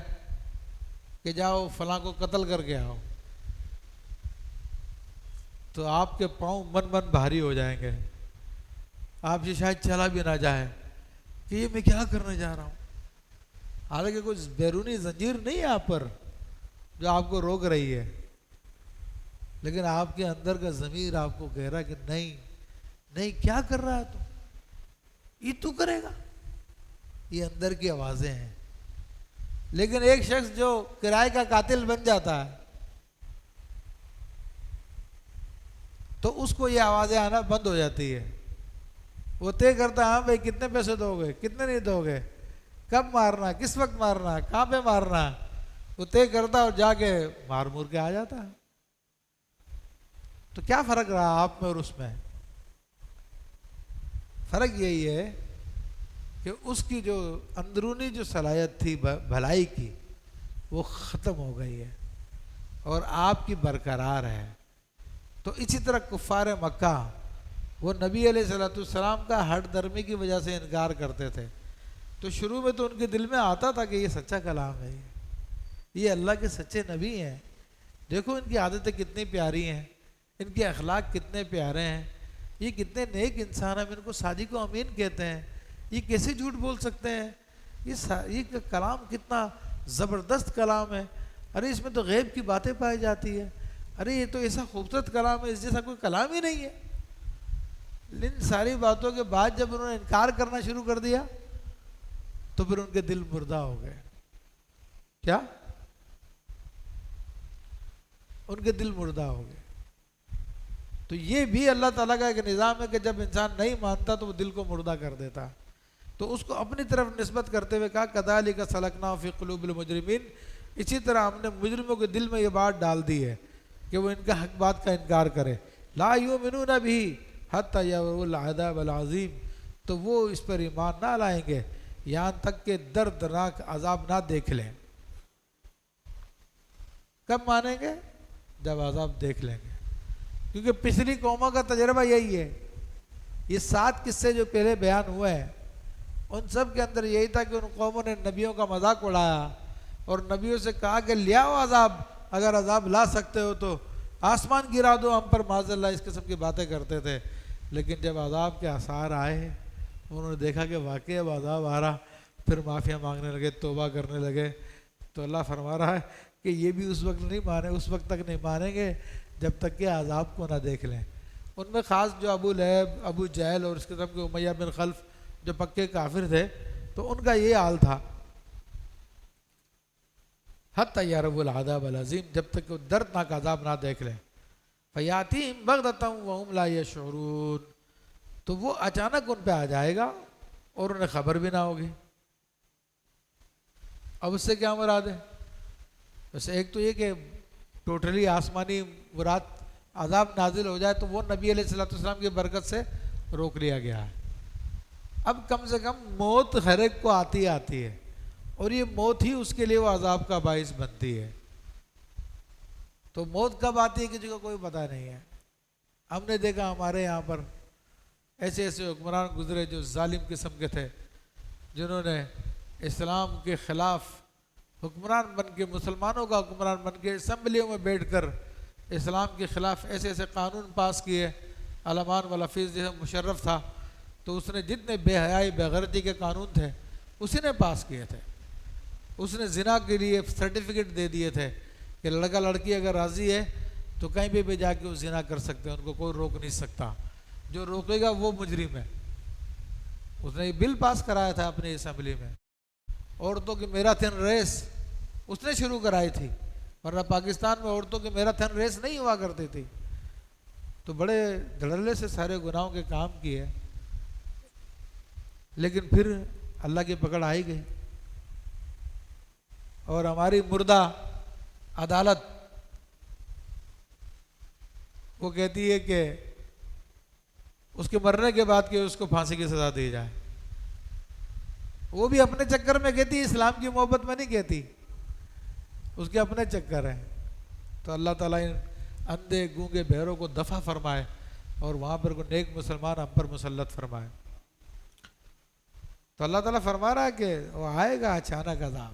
کہ جاؤ فلاں کو قتل کر کے آؤ تو آپ کے پاؤں من بھاری ہو جائیں گے. آپ سے شاید چلا بھی نہ جائے کہ یہ میں کیا کرنے جا رہا ہوں. حالانکہ کوئی بیرونی زنجیر نہیں ہے آپ پر جو آپ کو روک رہی ہے، لیکن آپ کے اندر کا ضمیر آپ کو کہہ رہا ہے کہ نہیں نہیں، کیا کر رہا ہے تو یہ تو کرے گا. یہ اندر کی آوازیں ہیں. لیکن ایک شخص جو کرائے کا قاتل بن جاتا ہے تو اس کو یہ آوازیں آنا بند ہو جاتی ہے. وہ طے کرتا ہے ہاں بھائی کتنے پیسے دو گے، کتنے نہیں دو گے، کب مارنا، کس وقت مارنا، کہاں پہ مارنا. وہ طے کرتا اور جا کے مار مور کے آ جاتا ہے. تو کیا فرق رہا آپ میں اور اس میں؟ فرق یہی ہے کہ اس کی جو اندرونی جو صلاحیت تھی بھلائی کی وہ ختم ہو گئی ہے اور آپ کی برقرار ہے. تو اسی طرح کفار مکہ وہ نبی علیہ السلام کا ہٹ درمی کی وجہ سے انکار کرتے تھے. تو شروع میں تو ان کے دل میں آتا تھا کہ یہ سچا کلام ہے، یہ اللہ کے سچے نبی ہیں. دیکھو ان کی عادتیں کتنی پیاری ہیں، ان کے اخلاق کتنے پیارے ہیں، یہ کتنے نیک انسان ہیں، ہم ان کو صادق و امین کہتے ہیں، یہ کیسے جھوٹ بول سکتے ہیں، یہ کلام کتنا زبردست کلام ہے، ارے اس میں تو غیب کی باتیں پائی جاتی ہے، ارے یہ تو ایسا خوبصورت کلام ہے، اس جیسا کوئی کلام ہی نہیں ہے. ان ساری باتوں کے بعد جب انہوں نے انکار کرنا شروع کر دیا تو پھر ان کے دل مردہ ہو گئے. کیا؟ ان کے دل مردہ ہو گئے. تو یہ بھی اللہ تعالیٰ کا ایک نظام ہے کہ جب انسان نہیں مانتا تو وہ دل کو مردہ کر دیتا. تو اس کو اپنی طرف نسبت کرتے ہوئے کہا کذالک سلکنا فی قلوب المجرمین، اسی طرح ہم نے مجرموں کے دل میں یہ بات ڈال دی ہے کہ وہ ان کا حق بات کا انکار کرے. لا یؤمنون بہ حتی یروا العذاب العظیم، تو وہ اس پر ایمان نہ لائیں گے یہاں تک کہ دردناک عذاب نہ دیکھ لیں. کب مانیں گے؟ جب عذاب دیکھ لیں گے. کیونکہ پچھلی قوموں کا تجربہ یہی ہے. یہ 7 قصے جو پہلے بیان ہوئے ہیں ان سب کے اندر یہی تھا کہ ان قوموں نے نبیوں کا مذاق اڑایا اور نبیوں سے کہا کہ لیاؤ عذاب، اگر عذاب لا سکتے ہو تو آسمان گرا دو ہم پر، معاذ اللہ اس قسم کی باتیں کرتے تھے. لیکن جب عذاب کے آثار آئے انہوں نے دیکھا کہ واقعی اب عذاب آ رہا، پھر معافیاں مانگنے لگے، توبہ کرنے لگے. تو اللہ فرما رہا ہے کہ یہ بھی اس وقت نہیں مانے، اس وقت تک نہیں مانیں گے جب تک کہ عذاب کو نہ دیکھ لیں. ان میں خاص جو ابو لہب، ابو جہل اور اس قسم کے امیہ بن خلف جو پکے کافر تھے تو ان کا یہ حال تھا. حتی یروا العذاب العظیم، جب تک کہ وہ دردناک عذاب نہ دیکھ لیں. فیاتیہم بغتۃ وہم لا یشعرون، تو وہ اچانک ان پہ آ جائے گا اور انہیں خبر بھی نہ ہوگی. اب اس سے کیا مراد ہے؟ بس ایک تو یہ کہ ٹوٹلی آسمانی مراد عذاب نازل ہو جائے تو وہ نبی علیہ السلام کی برکت سے روک لیا گیا ہے. اب کم سے کم موت ہر ایک کو آتی ہے اور یہ موت ہی اس کے لیے وہ عذاب کا باعث بنتی ہے. تو موت کب آتی ہے کسی کو کوئی پتہ نہیں ہے. ہم نے دیکھا ہمارے یہاں پر ایسے ایسے حکمران گزرے جو ظالم قسم کے تھے، جنہوں نے اسلام کے خلاف حکمران بن کے، مسلمانوں کا حکمران بن کے اسمبلیوں میں بیٹھ کر اسلام کے خلاف ایسے ایسے قانون پاس کیے. علمان والحفیظ جیسے مشرف تھا تو اس نے جتنے بے حیائی بے غیرتی کے قانون تھے اسی نے پاس کیے تھے. اس نے زنا کے لیے سرٹیفکیٹ دے دیے تھے کہ لڑکا لڑکی اگر راضی ہے تو کہیں بھی جا کے وہ زنا کر سکتے ہیں، ان کو کوئی روک نہیں سکتا، جو روکے گا وہ مجرم ہے. اس نے یہ بل پاس کرایا تھا اپنی اسمبلی میں. عورتوں کی میراتھن ریس اس نے شروع کرائی تھی، ورنہ پاکستان میں عورتوں کی میراتھن ریس نہیں ہوا کرتی تھی. تو بڑے دھڑلے سے سارے گناہوں کے کام کیے، لیکن پھر اللہ کی پکڑ آئی گئی. اور ہماری مردہ عدالت وہ کہتی ہے کہ اس کے مرنے کے بعد کہ اس کو پھانسی کی سزا دی جائے. وہ بھی اپنے چکر میں کہتی ہے، اسلام کی محبت میں نہیں کہتی، اس کے اپنے چکر ہیں. تو اللہ تعالیٰ ان اندھے گونگے بہروں کو دفع فرمائے اور وہاں پر کوئی نیک مسلمان ہم پر مسلط فرمائے. تو اللہ تعالیٰ فرما رہا ہے کہ وہ آئے گا اچانک عذاب،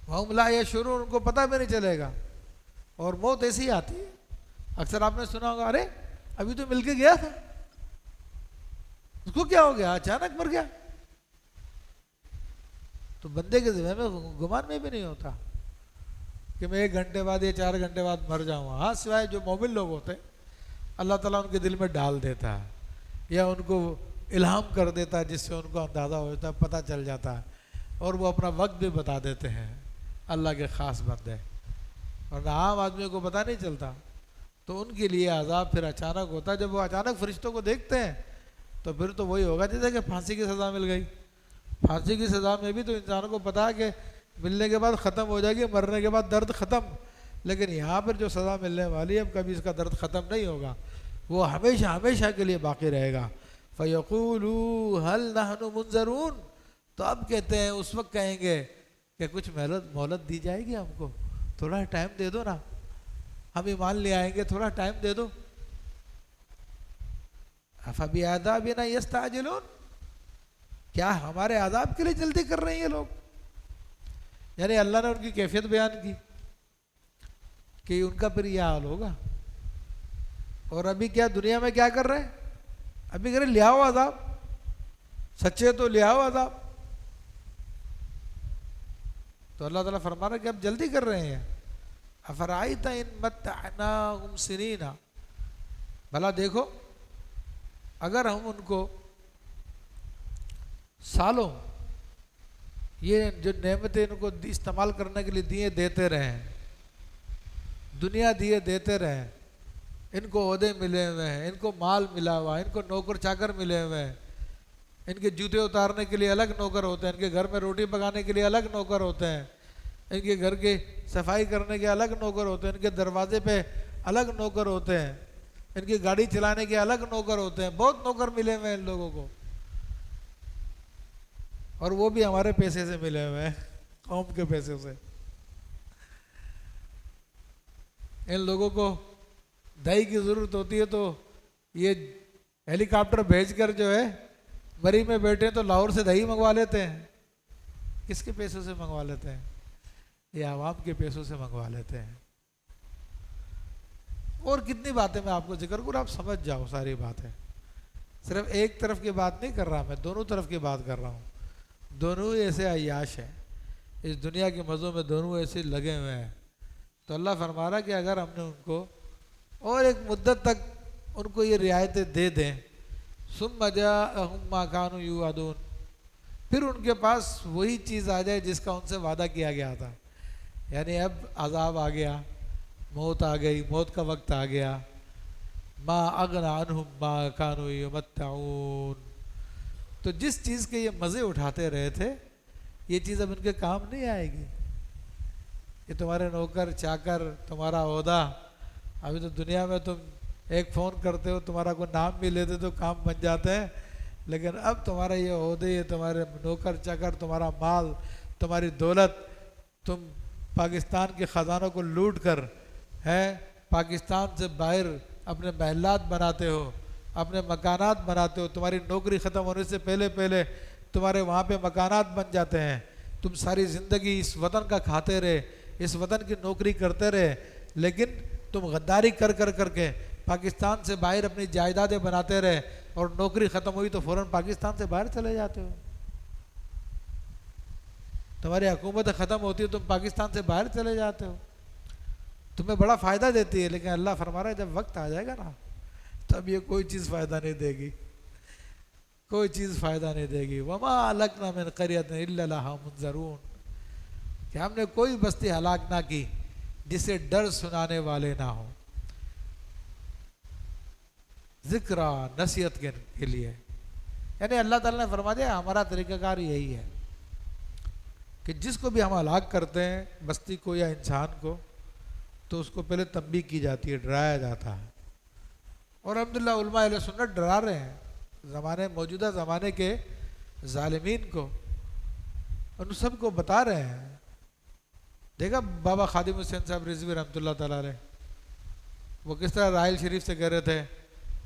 وَهُمْ لَا يَشْعُرُونَ، ان کو پتہ بھی نہیں چلے گا. اور موت ایسی آتی ہے، اکثر آپ نے سنا ہوگا، ارے ابھی تو مل کے گیا تھا، اس کو کیا ہو گیا، اچانک مر گیا. تو بندے کے ذہن میں گمان میں بھی نہیں ہوتا کہ میں 1 گھنٹے بعد یا 4 گھنٹے بعد مر جاؤں. ہاں سوائے جو مومن لوگ ہوتے اللہ تعالیٰ ان کے دل میں ڈال دیتا ہے یا ان کو الہام کر دیتا ہے، جس سے ان کو اندازہ ہو جاتا ہے، پتہ چل جاتا ہے، اور وہ اپنا وقت بھی بتا دیتے ہیں. اللہ کے خاص بندے، اور عام آدمی کو پتہ نہیں چلتا. تو ان کے لیے عذاب پھر اچانک ہوتا ہے. جب وہ اچانک فرشتوں کو دیکھتے ہیں تو پھر تو وہی ہوگا جیسے کہ پھانسی کی سزا مل گئی. پھانسی کی سزا میں بھی تو انسان کو پتا ہے کہ ملنے کے بعد ختم ہو جائے گی، مرنے کے بعد درد ختم. لیکن یہاں پر جو سزا ملنے والی ہے اب کبھی اس کا درد ختم نہیں ہوگا، وہ ہمیشہ ہمیشہ کے لیے باقی رہے گا. فَيَقُولُوا هَلْ نَحْنُ مُنظَرُونَ، تو اب کہتے ہیں، اس وقت کہیں گے کہ کچھ مہلت دی جائے گی، ہم کو تھوڑا ٹائم دے دو نا، ہم ایمان لے آئیں گے، تھوڑا ٹائم دے دو. أَفَبِعَذَابِنَا يَسْتَعْجِلُونَ، کیا ہمارے عذاب کے لیے جلدی کر رہے ہیں یہ لوگ. یعنی اللہ نے ان کی کیفیت بیان کی کہ ان کا پھر یہ حال ہوگا. اور ابھی کیا دنیا میں کیا کر رہے ہیں، ابھی کہہ رہے لے آؤ عذاب، سچے تو لے آؤ عذاب. تو اللہ تعالیٰ فرما رہا ہے کہ اب جلدی کر رہے ہیں. افرائیت ان متعناہم سنین، بھلا دیکھو اگر ہم ان کو سالوں یہ جو نعمتیں ان کو استعمال کرنے کے لیے دیے دیتے رہیں، دنیا دیے دیتے رہیں، ان کو عہدے ملے ہوئے ہیں، ان کو مال ملا ہوا ہے، ان کو نوکر چاکر ملے ہوئے ہیں، ان کے جوتے اتارنے کے لیے الگ نوکر ہوتے ہیں، ان کے گھر میں روٹی پکانے کے لیے الگ نوکر ہوتے ہیں، ان کے گھر کی صفائی کرنے کے الگ نوکر ہوتے ہیں، ان کے دروازے پہ الگ نوکر ہوتے ہیں، ان کی گاڑی چلانے کے الگ نوکر ہوتے ہیں. بہت نوکر ملے ہوئے ہیں ان لوگوں کو، اور وہ بھی ہمارے پیسے سے ملے ہوئے ہیں، قوم کے پیسے سے. ان لوگوں کو دہی کی ضرورت ہوتی ہے تو یہ ہیلی کاپٹر بھیج کر جو ہے مری میں بیٹھے تو لاہور سے دہی منگوا لیتے ہیں. کس کے پیسوں سے منگوا لیتے ہیں؟ یہ عوام کے پیسوں سے منگوا لیتے ہیں. اور کتنی باتیں میں آپ کو ذکر کروں، آپ سمجھ جاؤ ساری باتیں. صرف ایک طرف کی بات نہیں کر رہا میں، دونوں طرف کی بات کر رہا ہوں. دونوں ایسے عیاش ہیں، اس دنیا کے مزوں میں دونوں ایسے لگے ہوئے ہیں. تو اللہ فرما رہا کہ اگر ہم نے ان کو اور ایک مدت تک ان کو یہ رعایتیں دے دیں، ثم جاءہم ما کانوا یوعدون، پھر ان کے پاس وہی چیز آ جائے جس کا ان سے وعدہ کیا گیا تھا. یعنی اب عذاب آ گیا، موت آ گئی، موت کا وقت آ گیا. ما اغنی عنہم ما کانوا یمتعون، تو جس چیز کے یہ مزے اٹھاتے رہے تھے یہ چیز اب ان کے کام نہیں آئے گی. یہ تمہارے نوکر چاکر، تمہارا عہدہ، ابھی تو دنیا میں تم ایک فون کرتے ہو، تمہارا کوئی نام بھی لیتے تو کام بن جاتا ہے، لیکن اب تمہارا یہ عہدے، یہ تمہارے نوکر چاکر، تمہارا مال، تمہاری دولت، تم پاکستان کے خزانوں کو لوٹ کر ہے پاکستان سے باہر اپنے محلات بناتے ہو، اپنے مکانات بناتے ہو. تمہاری نوکری ختم ہونے سے پہلے پہلے تمہارے وہاں پہ مکانات بن جاتے ہیں. تم ساری زندگی اس وطن کا کھاتے رہے، اس وطن کی نوکری کرتے رہے، لیکن تم غداری کر کر کر کے پاکستان سے باہر اپنی جائیدادیں بناتے رہے، اور نوکری ختم ہوئی تو فوراً پاکستان سے باہر چلے جاتے ہو. تمہاری حکومت ختم ہوتی ہے تم پاکستان سے باہر چلے جاتے ہو. تمہیں بڑا فائدہ دیتی ہے، لیکن اللہ فرما رہا ہے جب وقت آ جائے گا نا تب یہ کوئی چیز فائدہ نہیں دے گی، کوئی چیز فائدہ نہیں دے گی. وما اہلکنا من قریۃ الا لہا منذرون، کہ ہم نے کوئی بستی ہلاک نہ کی جسے ڈر سنانے والے نہ ہوں، ذکر نصیحت کے لیے۔ یعنی اللہ تعالیٰ نے فرما دیا ہمارا طریقہ کار یہی ہے کہ جس کو بھی ہم ہلاک کرتے ہیں، بستی کو یا انسان کو، تو اس کو پہلے تنبیہ کی جاتی ہے، ڈرایا جاتا ہے۔ اور الحمدللہ علماء اہل سنت ڈرا رہے ہیں موجودہ زمانے کے ظالمین کو، ان سب کو بتا رہے ہیں۔ دیکھا بابا خادم حسین صاحب رضوی رحمۃ اللہ تعالیٰ علیہ، وہ کس طرح راحل شریف سے کہہ رہے تھے،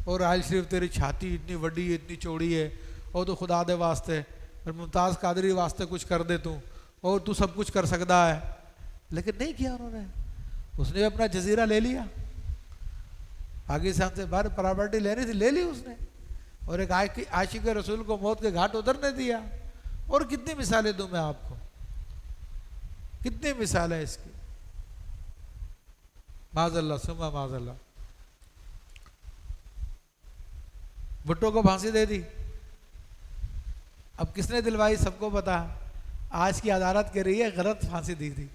اور راحل شریف تیری چھاتی اتنی بڑی ہے، اتنی چوڑی ہے، اور تو خدا دے واسطے اور ممتاز قادری واسطے کچھ کر دے تو، اور تو سب کچھ کر سکتا ہے۔ لیکن نہیں کیا انہوں نے، اس نے اپنا جزیرہ لے لیا، پاکستان سے باہر پراپرٹی لینی تھی لے لی اس نے، اور ایک عاشق رسول کو موت کے گھاٹ اترنے دیا۔ اور کتنی مثالیں دوں میں آپ کو، کتنی مثالیں اس کی، معاذ اللہ ثم معاذ اللہ۔ بھٹو کو پھانسی دے دی، اب کس نے دلوائی سب کو پتا، آج کی عدالت کہہ رہی ہے غلط پھانسی دی تھی۔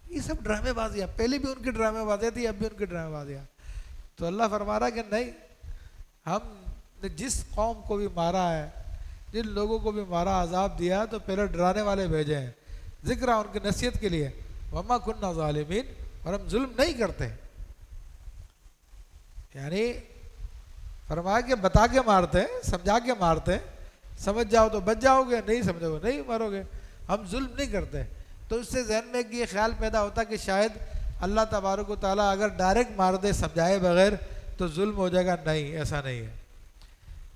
یہ سب ڈرامے بازیاں، پہلے بھی ان کی ڈرامے بازیاں تھی، اب بھی ان کی ڈرامے بازیاں۔ تو اللہ فرما رہا کہ نہیں، ہم نے جس قوم کو بھی مارا ہے، جن لوگوں کو بھی مارا، عذاب دیا، تو پہلے ڈرانے والے بھیجے ہیں، ذکر ان کی نصیحت کے لیے، وما کننا ظالمین، اور ہم ظلم نہیں کرتے۔ یعنی فرمایا کہ بتا کے مارتے ہیں، سمجھا کے مارتے ہیں، سمجھ جاؤ تو بچ جاؤ گے، نہیں سمجھو گے نہیں مرو گے، ہم ظلم نہیں کرتے۔ تو اس سے ذہن میں یہ خیال پیدا ہوتا کہ شاید اللہ تبارک و تعالیٰ اگر ڈائریکٹ مار دے سمجھائے بغیر تو ظلم ہو جائے گا، نہیں، ایسا نہیں ہے۔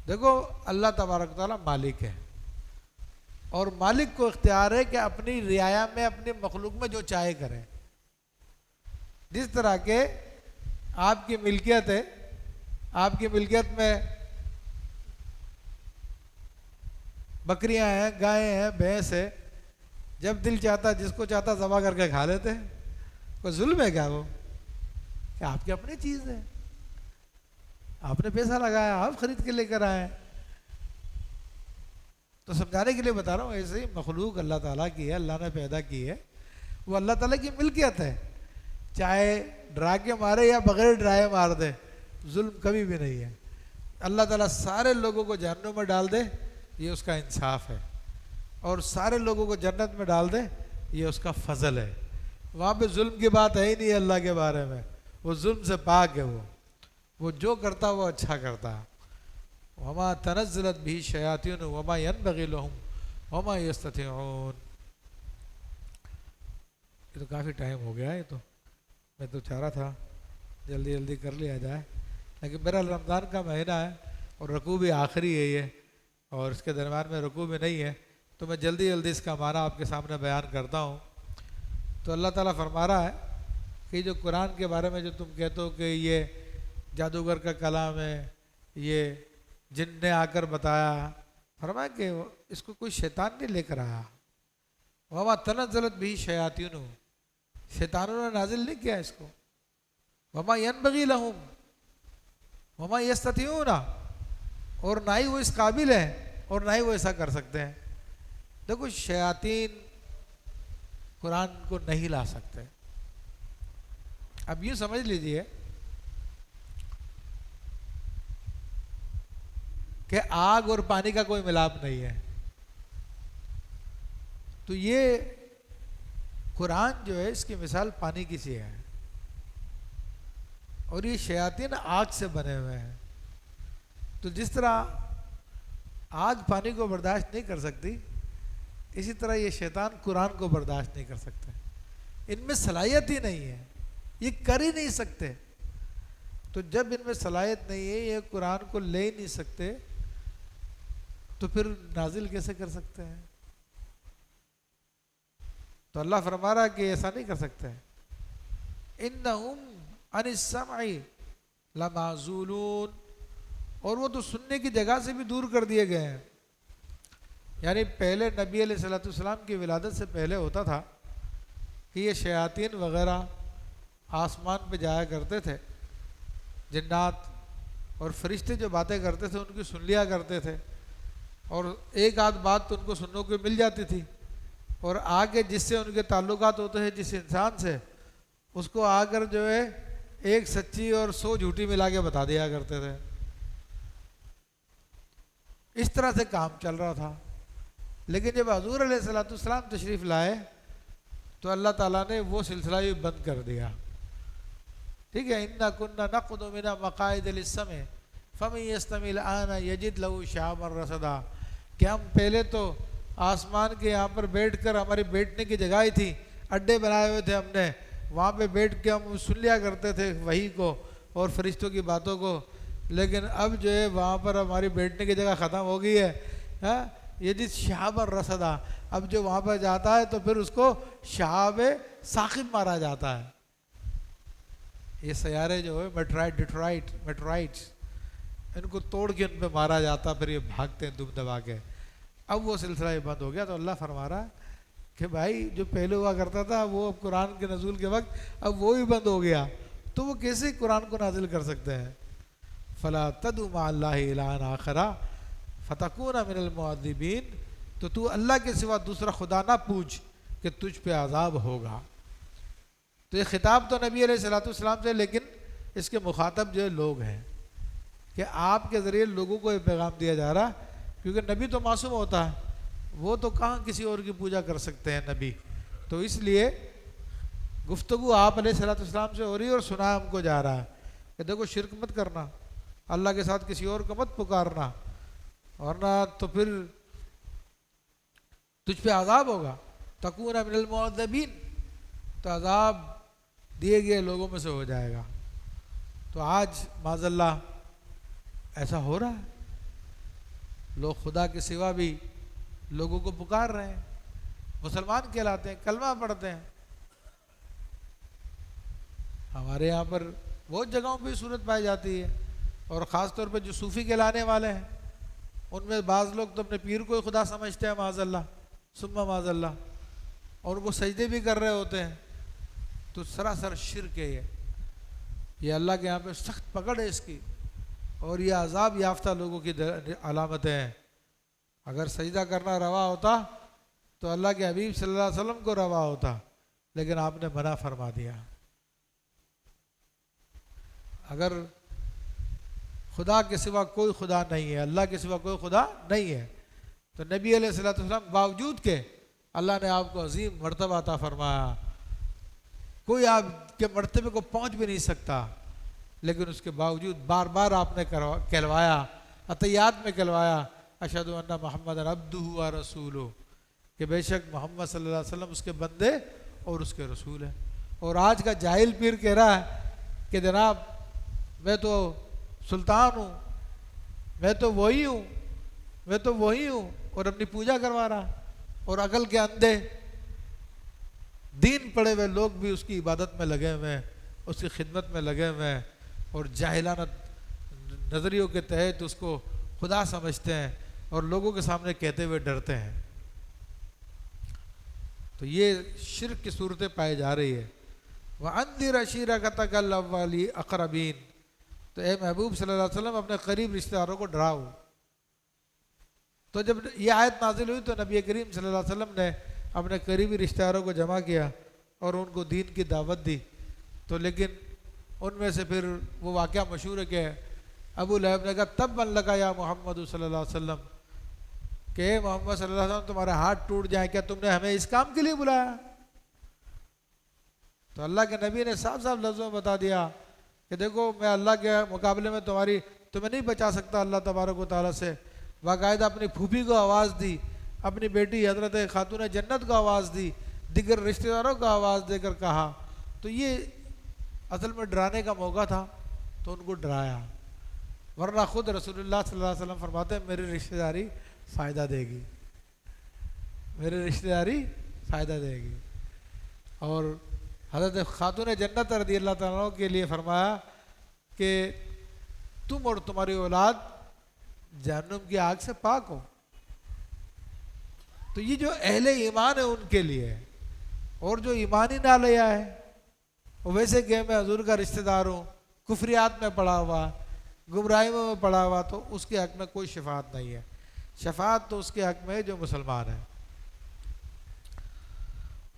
دیکھو اللہ تبارک و تعالیٰ مالک ہے، اور مالک کو اختیار ہے کہ اپنی رعایا میں، اپنی مخلوق میں جو چاہے کرے۔ جس طرح کہ آپ کی ملکیت ہے، آپ کی ملکیت میں بکریاں ہیں، گائیں ہیں، بھینس ہے، جب دل چاہتا جس کو چاہتا ذبح کر کے کھا لیتے ہیں، کوئی ظلم ہے کیا وہ؟ کہ آپ کی اپنی چیز ہے، آپ نے پیسہ لگایا، آپ خرید کے لے کر آئے۔ تو سمجھانے کے لیے بتا رہا ہوں، ایسے ہی مخلوق اللہ تعالیٰ کی ہے، اللہ نے پیدا کی ہے، وہ اللہ تعالیٰ کی ملکیت ہے، چاہے ڈرا کے مارے یا بغیر ڈرائے مار دے، ظلم کبھی بھی نہیں ہے۔ اللہ تعالیٰ سارے لوگوں کو جہنم میں ڈال دے، یہ اس کا انصاف ہے، اور سارے لوگوں کو جنت میں ڈال دے، یہ اس کا فضل ہے۔ وہاں پہ ظلم کی بات ہے ہی نہیں اللہ کے بارے میں، وہ ظلم سے پاک ہے، وہ جو کرتا وہ اچھا کرتا۔ وما تنزلت به الشیاطین وما ينبغي لهم وما يستطيعون۔ یہ تو کافی ٹائم ہو گیا ہے، تو میں تو چاہ رہا تھا جلدی جلدی کر لیا جائے، لیکن میرا رمضان کا مہینہ ہے اور رکوع بھی آخری ہے یہ، اور اس کے درمیان میں رکوع بھی نہیں ہے، تو میں جلدی جلدی اس کا معنی آپ کے سامنے بیان کرتا ہوں۔ تو اللہ تعالیٰ فرما رہا ہے کہ جو قرآن کے بارے میں جو تم کہتے ہو کہ یہ جادوگر کا کلام ہے، یہ جن نے آ کر بتایا، فرمایا کہ اس کو کوئی شیطان نہیں لے کر آیا۔ وما تنزلت به الشیاطین، شیطانوں نے نازل نہیں کیا اس کو۔ وما ينبغي لهم وما يستطيعون، اور نہ ہی وہ اس قابل ہیں اور نہ ہی وہ ایسا کر سکتے ہیں۔ دیکھو شیاطین قرآن کو نہیں لا سکتے۔ اب یہ سمجھ لیجئے کہ آگ اور پانی کا کوئی ملاپ نہیں ہے، تو یہ قرآن جو ہے اس کی مثال پانی کی سی ہے، اور یہ شیاطین آگ سے بنے ہوئے ہیں۔ تو جس طرح آگ پانی کو برداشت نہیں کر سکتی، اسی طرح یہ شیطان قرآن کو برداشت نہیں کر سکتے، ان میں صلاحیت ہی نہیں ہے، یہ کر ہی نہیں سکتے۔ تو جب ان میں صلاحیت نہیں ہے، یہ قرآن کو لے ہی نہیں سکتے، تو پھر نازل کیسے کر سکتے ہیں؟ تو اللہ فرما رہا ہے کہ ایسا نہیں کر سکتے۔ انہم عن السمع لمعزولون، اور وہ تو سننے کی جگہ سے بھی دور کر دیے گئے ہیں۔ یعنی پہلے نبی علیہ الصلوۃ والسلام کی ولادت سے پہلے ہوتا تھا کہ یہ شیاطین وغیرہ آسمان پہ جایا کرتے تھے، جنات اور فرشتے جو باتیں کرتے تھے ان کی سن لیا کرتے تھے، اور ایک آدھ بات تو ان کو سننے کو مل جاتی تھی، اور آگے جس سے ان کے تعلقات ہوتے ہیں جس انسان سے، اس کو آ کر جو ہے ایک سچی اور 100 جھوٹی ملا کے بتا دیا کرتے تھے۔ اس طرح سے کام چل رہا تھا۔ لیکن جب حضور علیہ الصلوۃ والسلام تشریف لائے تو اللہ تعالیٰ نے وہ سلسلہ بھی بند کر دیا۔ ٹھیک ہے، اِنَّا كُنَّا نَقْعُدُ مِنْهَا مَقَاعِدَ لِلسَّمْعِ فَمَن يَسْتَمِعِ الْآنَ يَجِدْ لَهُ شِهَابًا رَصَدًا، کہ ہم پہلے تو آسمان کے یہاں پر بیٹھ کر، ہماری بیٹھنے کی جگہ ہی تھی، اڈے بنائے ہوئے تھے ہم نے، وہاں پہ بیٹھ کے ہم سن لیا کرتے تھے وحی کو اور فرشتوں کی باتوں کو۔ لیکن اب جو ہے وہاں پر ہماری بیٹھنے کی جگہ ختم ہو گئی ہے، ہاں، یہ جس شہاب الرصدا، اب جو وہاں پر جاتا ہے تو پھر اس کو شہاب ثاقب مارا جاتا ہے۔ یہ سیارے جو ہے میٹرائٹس، ان کو توڑ کے ان پہ مارا جاتا، پھر یہ بھاگتے ہیں دم دبا کے۔ اب وہ سلسلہ یہ بند ہو گیا، تو اللہ فرما رہا ہے کہ بھائی جو پہلے ہوا کرتا تھا وہ اب قرآن کے نزول کے وقت اب وہ بھی بند ہو گیا، تو وہ کیسے قرآن کو نازل کر سکتے ہیں؟ فَلَا تَدْعُ مَعَ اللَّهِ إِلَٰهًا آخَرَ فَتَكُونَ مِنَ الْمُعَذِّبِينَ، تو اللہ کے سوا دوسرا خدا نہ پوچھ کہ تجھ پہ عذاب ہوگا۔ تو یہ خطاب تو نبی علیہ السلام سے، لیکن اس کے مخاطب جو لوگ ہیں کہ آپ کے ذریعے لوگوں کو یہ پیغام دیا جا رہا، کیونکہ نبی تو معصوم ہوتا ہے، وہ تو کہاں کسی اور کی پوجا کر سکتے ہیں نبی، تو اس لیے گفتگو آپ علیہ السلام سے ہو رہی ہے اور سنا ہم کو جا رہا ہے کہ دیکھو شرک مت کرنا، اللہ کے ساتھ کسی اور کو مت پکارنا، ورنہ تو پھر تجھ پہ عذاب ہوگا، تکون من المعذبین، تو عذاب دیے گئے لوگوں میں سے ہو جائے گا۔ تو آج معاذ اللہ ایسا ہو رہا ہے، لوگ خدا کے سوا بھی لوگوں کو پکار رہے ہیں، مسلمان کہلاتے ہیں، کلمہ پڑھتے ہیں۔ ہمارے یہاں پر بہت جگہوں پہ صورت پائی جاتی ہے، اور خاص طور پہ جو صوفی کہلانے والے ہیں ان میں بعض لوگ تو اپنے پیر کو ہی خدا سمجھتے ہیں، معاذ اللہ ثم معاذ اللہ، اور وہ سجدے بھی کر رہے ہوتے ہیں، تو سراسر شرک ہے یہ اللہ کے یہاں پہ سخت پکڑ ہے اس کی، اور یہ عذاب یافتہ لوگوں کی علامتیں ہیں۔ اگر سجدہ کرنا روا ہوتا تو اللہ کے حبیب صلی اللہ علیہ وسلم کو روا ہوتا، لیکن آپ نے منع فرما دیا۔ اگر خدا کے سوا کوئی خدا نہیں ہے، اللہ کے سوا کوئی خدا نہیں ہے، تو نبی علیہ السلام باوجود کہ اللہ نے آپ کو عظیم مرتبہ عطا فرمایا، کوئی آپ کے مرتبے کو پہنچ بھی نہیں سکتا، لیکن اس کے باوجود بار بار آپ نے کہلوایا، عطیات میں کہلوایا، اشہد ان محمد عبدہ و رسولہ، کہ بے شک محمد صلی اللہ علیہ وسلم اس کے بندے اور اس کے رسول ہیں۔ اور آج کا جاہل پیر کہہ رہا ہے کہ جناب میں تو سلطان ہوں، میں تو وہی ہوں، میں تو وہی ہوں، اور اپنی پوجا کروا رہا، اور عقل کے اندھے دین پڑے ہوئے لوگ بھی اس کی عبادت میں لگے ہوئے ہیں، اس کی خدمت میں لگے ہوئے ہیں، اور جاہلانہ نظریوں کے تحت اس کو خدا سمجھتے ہیں اور لوگوں کے سامنے کہتے ہوئے ڈرتے ہیں۔ تو یہ شرک کی صورتیں پائی جا رہی ہے۔ وَأَنذِرْ عَشِيرَتَكَ الْأَقْرَبِينَ، تو اے محبوب صلی اللہ علیہ وسلم اپنے قریب رشتہ داروں کو ڈراؤ۔ تو جب یہ آیت نازل ہوئی تو نبی کریم صلی اللہ علیہ وسلم نے اپنے قریبی رشتہ داروں کو جمع کیا اور ان کو دین کی دعوت دی۔ تو لیکن ان میں سے پھر وہ واقعہ مشہور ہے کہ ابو لہب نے کہا تبًا لک یا محمد صلی اللہ علیہ وسلم، کہ اے محمد صلی اللہ علیہ وسلم تمہارے ہاتھ ٹوٹ جائیں، کیا تم نے ہمیں اس کام کے لیے بلایا؟ تو اللہ کے نبی نے صاف صاف لفظوں میں بتا دیا کہ دیکھو میں اللہ کے مقابلے میں تمہیں نہیں بچا سکتا اللہ تبارک و تعالیٰ سے۔ باقاعدہ اپنی پھوپھی کو آواز دی، اپنی بیٹی حضرت خاتون جنت کو آواز دی، دیگر رشتہ داروں کو آواز دے کر کہا، تو یہ اصل میں ڈرانے کا موقع تھا تو ان کو ڈرایا، ورنہ خود رسول اللہ صلی اللہ علیہ وسلم فرماتے ہیں میری رشتہ داری فائدہ دے گی، میری رشتہ داری فائدہ دے گی۔ اور حضرت خاتون جنت رضی اللہ تعالیٰ کے لیے فرمایا کہ تم اور تمہاری اولاد جہنم کی آگ سے پاک ہو۔ تو یہ جو اہل ایمان ہے ان کے لیے، اور جو ایمان ہی نہ لیا ہے وہ ویسے کہ میں حضور کا رشتہ دار ہوں، کفریات میں پڑا ہوا، گمراہیوں میں پڑا ہوا، تو اس کے حق میں کوئی شفاعت نہیں ہے۔ شفاعت تو اس کے حق میں ہے جو مسلمان ہے۔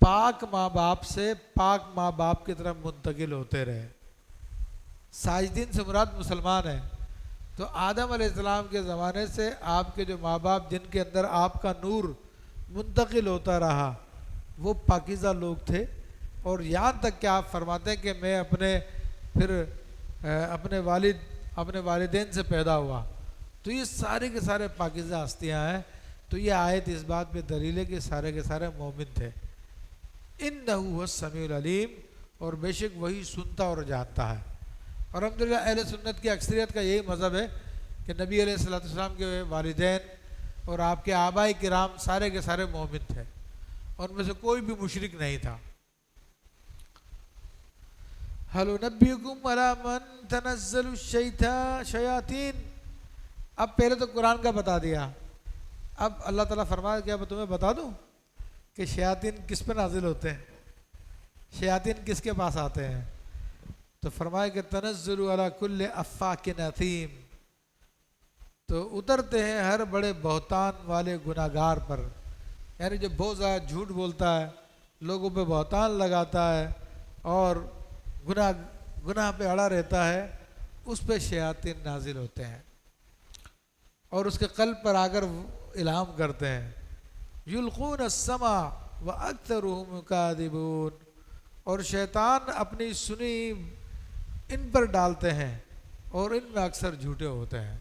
پاک ماں باپ سے پاک ماں باپ کی طرف منتقل ہوتے رہے۔ ساجدین سے مراد مسلمان ہیں، تو آدم علیہ السلام کے زمانے سے آپ کے جو ماں باپ جن کے اندر آپ کا نور منتقل ہوتا رہا وہ پاکیزہ لوگ تھے، اور یہاں تک کہ آپ فرماتے ہیں کہ میں اپنے والدین سے پیدا ہوا، تو یہ سارے کے سارے پاکیزہ ہستیاں ہیں۔ تو یہ آیت اس بات پہ دلیل ہے کہ سارے کے سارے مومن تھے۔ انہ هو السمیع العلیم، اور بے شک وہی سنتا اور جانتا ہے۔ اور الحمدللہ اہل سنت کی اکثریت کا یہی مذہب ہے کہ نبی علیہ السلام کے والدین اور آپ کے آبائی کرام سارے کے سارے مومن تھے، اور ان میں سے کوئی بھی مشرک نہیں تھا۔ هل نبئکم علی من تنزل الشیاطین، اب پہلے تو قرآن کا بتا دیا، اب اللہ تعالیٰ فرمایا کہ اب تمہیں بتا دوں کہ شیاطین کس پہ نازل ہوتے ہیں، شیاطین کس کے پاس آتے ہیں؟ تو فرمایا کہ تنزل علی کل افاک اثیم، تو اترتے ہیں ہر بڑے بہتان والے گناہگار پر، یعنی جو بہت زیادہ جھوٹ بولتا ہے، لوگوں پہ بہتان لگاتا ہے اور گناہ پہ اڑا رہتا ہے، اس پہ شیاطین نازل ہوتے ہیں اور اس کے قلب پر آ کر الہام کرتے ہیں۔ یلقون السمع واکثرهم کاذبون، اور شیطان اپنی سنی ان پر ڈالتے ہیں اور ان میں اکثر جھوٹے ہوتے ہیں۔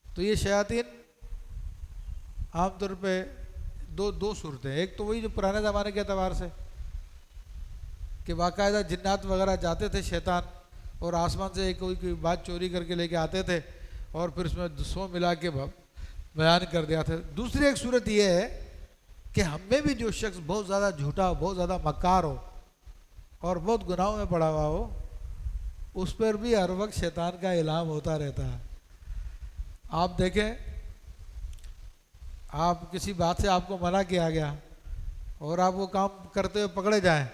تو یہ شیاطین عام طور پہ دو صورتیں، ایک تو وہی جو پرانے زمانے کے اعتبار سے کہ باقاعدہ جنات وغیرہ جاتے تھے شیطان اور آسمان سے کوئی بات چوری کر کے لے کے آتے تھے اور پھر اس میں 100 ملا کے بیان کر دیا تھا۔ دوسری ایک صورت یہ ہے کہ ہم میں بھی جو شخص بہت زیادہ جھوٹا ہو، بہت زیادہ مکار ہو اور بہت گناہوں میں پڑا ہوا ہو، اس پر بھی ہر وقت شیطان کا الہام ہوتا رہتا ہے۔ آپ دیکھیں، آپ کسی بات سے آپ کو منع کیا گیا اور آپ وہ کام کرتے ہوئے پکڑے جائیں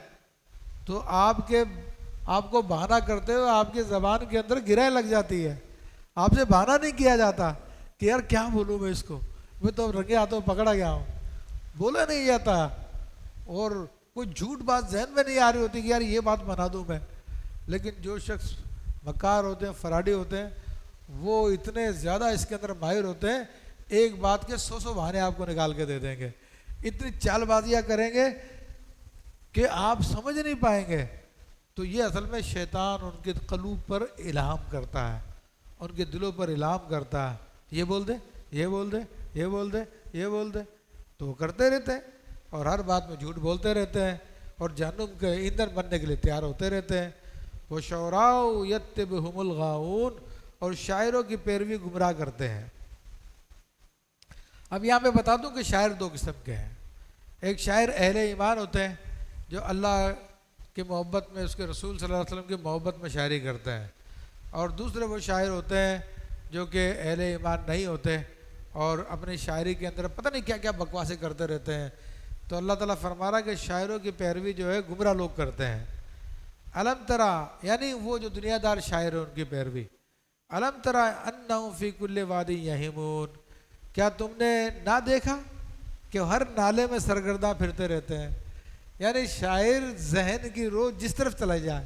تو آپ کو بہانہ کرتے ہوئے آپ کی زبان کے اندر گرہ لگ جاتی ہے، آپ سے بہانہ نہیں کیا جاتا کہ یار کیا بولوں میں اس کو، میں تو رنگے ہاتھوں پکڑا گیا ہوں، بولا نہیں جاتا، اور کوئی جھوٹ بات ذہن میں نہیں آ رہی ہوتی کہ یار یہ بات بنا دوں میں۔ لیکن جو شخص مکار ہوتے ہیں، فراڈی ہوتے ہیں، وہ اتنے زیادہ اس کے اندر ماہر ہوتے ہیں، ایک بات کے 100 بہانے آپ کو نکال کے دے دیں گے، اتنی چال بازیاں کریں گے کہ آپ سمجھ نہیں پائیں گے۔ تو یہ اصل میں شیطان ان کے قلوب پر الہام کرتا ہے، ان کے دلوں پر الہام کرتا ہے، یہ بول دے، یہ بول دے، یہ بول دے، یہ بول دے، تو وہ کرتے رہتے ہیں اور ہر بات میں جھوٹ بولتے رہتے ہیں اور جہنم کے ایندھن بننے کے لیے تیار ہوتے رہتے ہیں۔ وہ شعراء یتبعہم الغاوون، اور شاعروں کی پیروی گمراہ کرتے ہیں۔ اب یہاں پہ بتا دوں کہ شاعر 2 قسم کے ہیں، ایک شاعر اہل ایمان ہوتے ہیں جو اللہ کی محبت میں، اس کے رسول صلی اللہ علیہ وسلم کی محبت میں شاعری کرتے ہیں، اور دوسرے وہ شاعر ہوتے ہیں جو کہ اہل ایمان نہیں ہوتے اور اپنی شاعری کے اندر پتہ نہیں کیا کیا بکواسیں کرتے رہتے ہیں۔ تو اللہ تعالیٰ فرما رہا کہ شاعروں کی پیروی جو ہے گمراہ لوگ کرتے ہیں۔ الم ترا، یعنی وہ جو دنیا دار شاعر ہیں ان کی پیروی۔ الم ترا انہم فی کل وادی یہیمون، کیا تم نے نہ دیکھا کہ ہر نالے میں سرگرداں پھرتے رہتے ہیں؟ یعنی شاعر ذہن کی روز جس طرف چلا جائے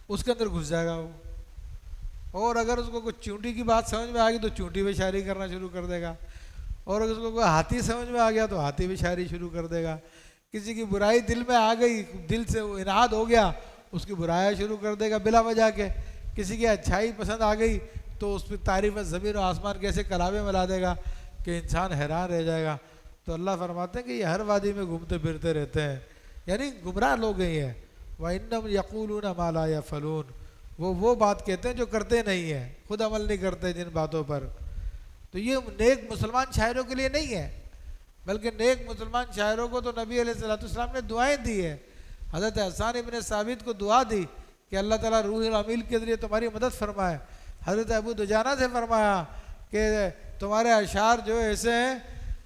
اس کے اندر گھس جائے گا وہ، اور اگر اس کو کوئی چونٹی کی بات سمجھ میں آ گئی تو چونٹی پہ شاعری کرنا شروع کر دے گا، اور اگر اس کو کوئی ہاتھی سمجھ میں آ گیا تو ہاتھی پہ شاعری شروع کر دے گا، کسی کی برائی دل میں آ گئی، دل سے وہ اناد ہو گیا، اس کی برائیاں شروع کر دے گا بلا وجہ کے، کسی کی اچھائی پسند آ گئی تو اس پہ تعریف زمین و آسمان کیسے کلابے ملا دے گا کہ انسان حیران رہ جائے گا۔ تو اللہ فرماتے ہیں کہ یہ ہر وادی میں گھومتے پھرتے رہتے ہیں، یعنی گمراہ لوگ ہی ہیں۔ وَإِنَّهُمْ يَقُولُونَ مَا لَا يَفْعَلُونَ، وہ بات کہتے ہیں جو کرتے نہیں ہیں، خود عمل نہیں کرتے جن باتوں پر۔ تو یہ نیک مسلمان شاعروں کے لیے نہیں ہے، بلکہ نیک مسلمان شاعروں کو تو نبی علیہ السلام نے دعائیں دی ہیں۔ حضرت حسان ابن ثابت کو دعا دی کہ اللہ تعالیٰ روح الامین کے ذریعے تمہاری مدد فرمائے۔ حضرت ابو دجانہ سے فرمایا کہ تمہارے اشعار جو ایسے ہیں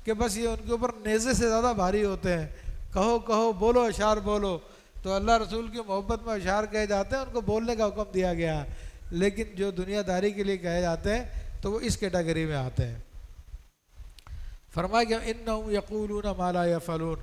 کہ بس یہ ان کے اوپر نیزے سے زیادہ بھاری ہوتے ہیں، کہو کہو بولو اشعار بولو۔ تو اللہ رسول کی محبت میں اشعار کہے جاتے ہیں، ان کو بولنے کا حکم دیا گیا، لیکن جو دنیا داری کے لیے کہے جاتے ہیں تو وہ اس کیٹیگری میں آتے ہیں۔ فرمایا کہ انہم یقولون ما لا یفعلون،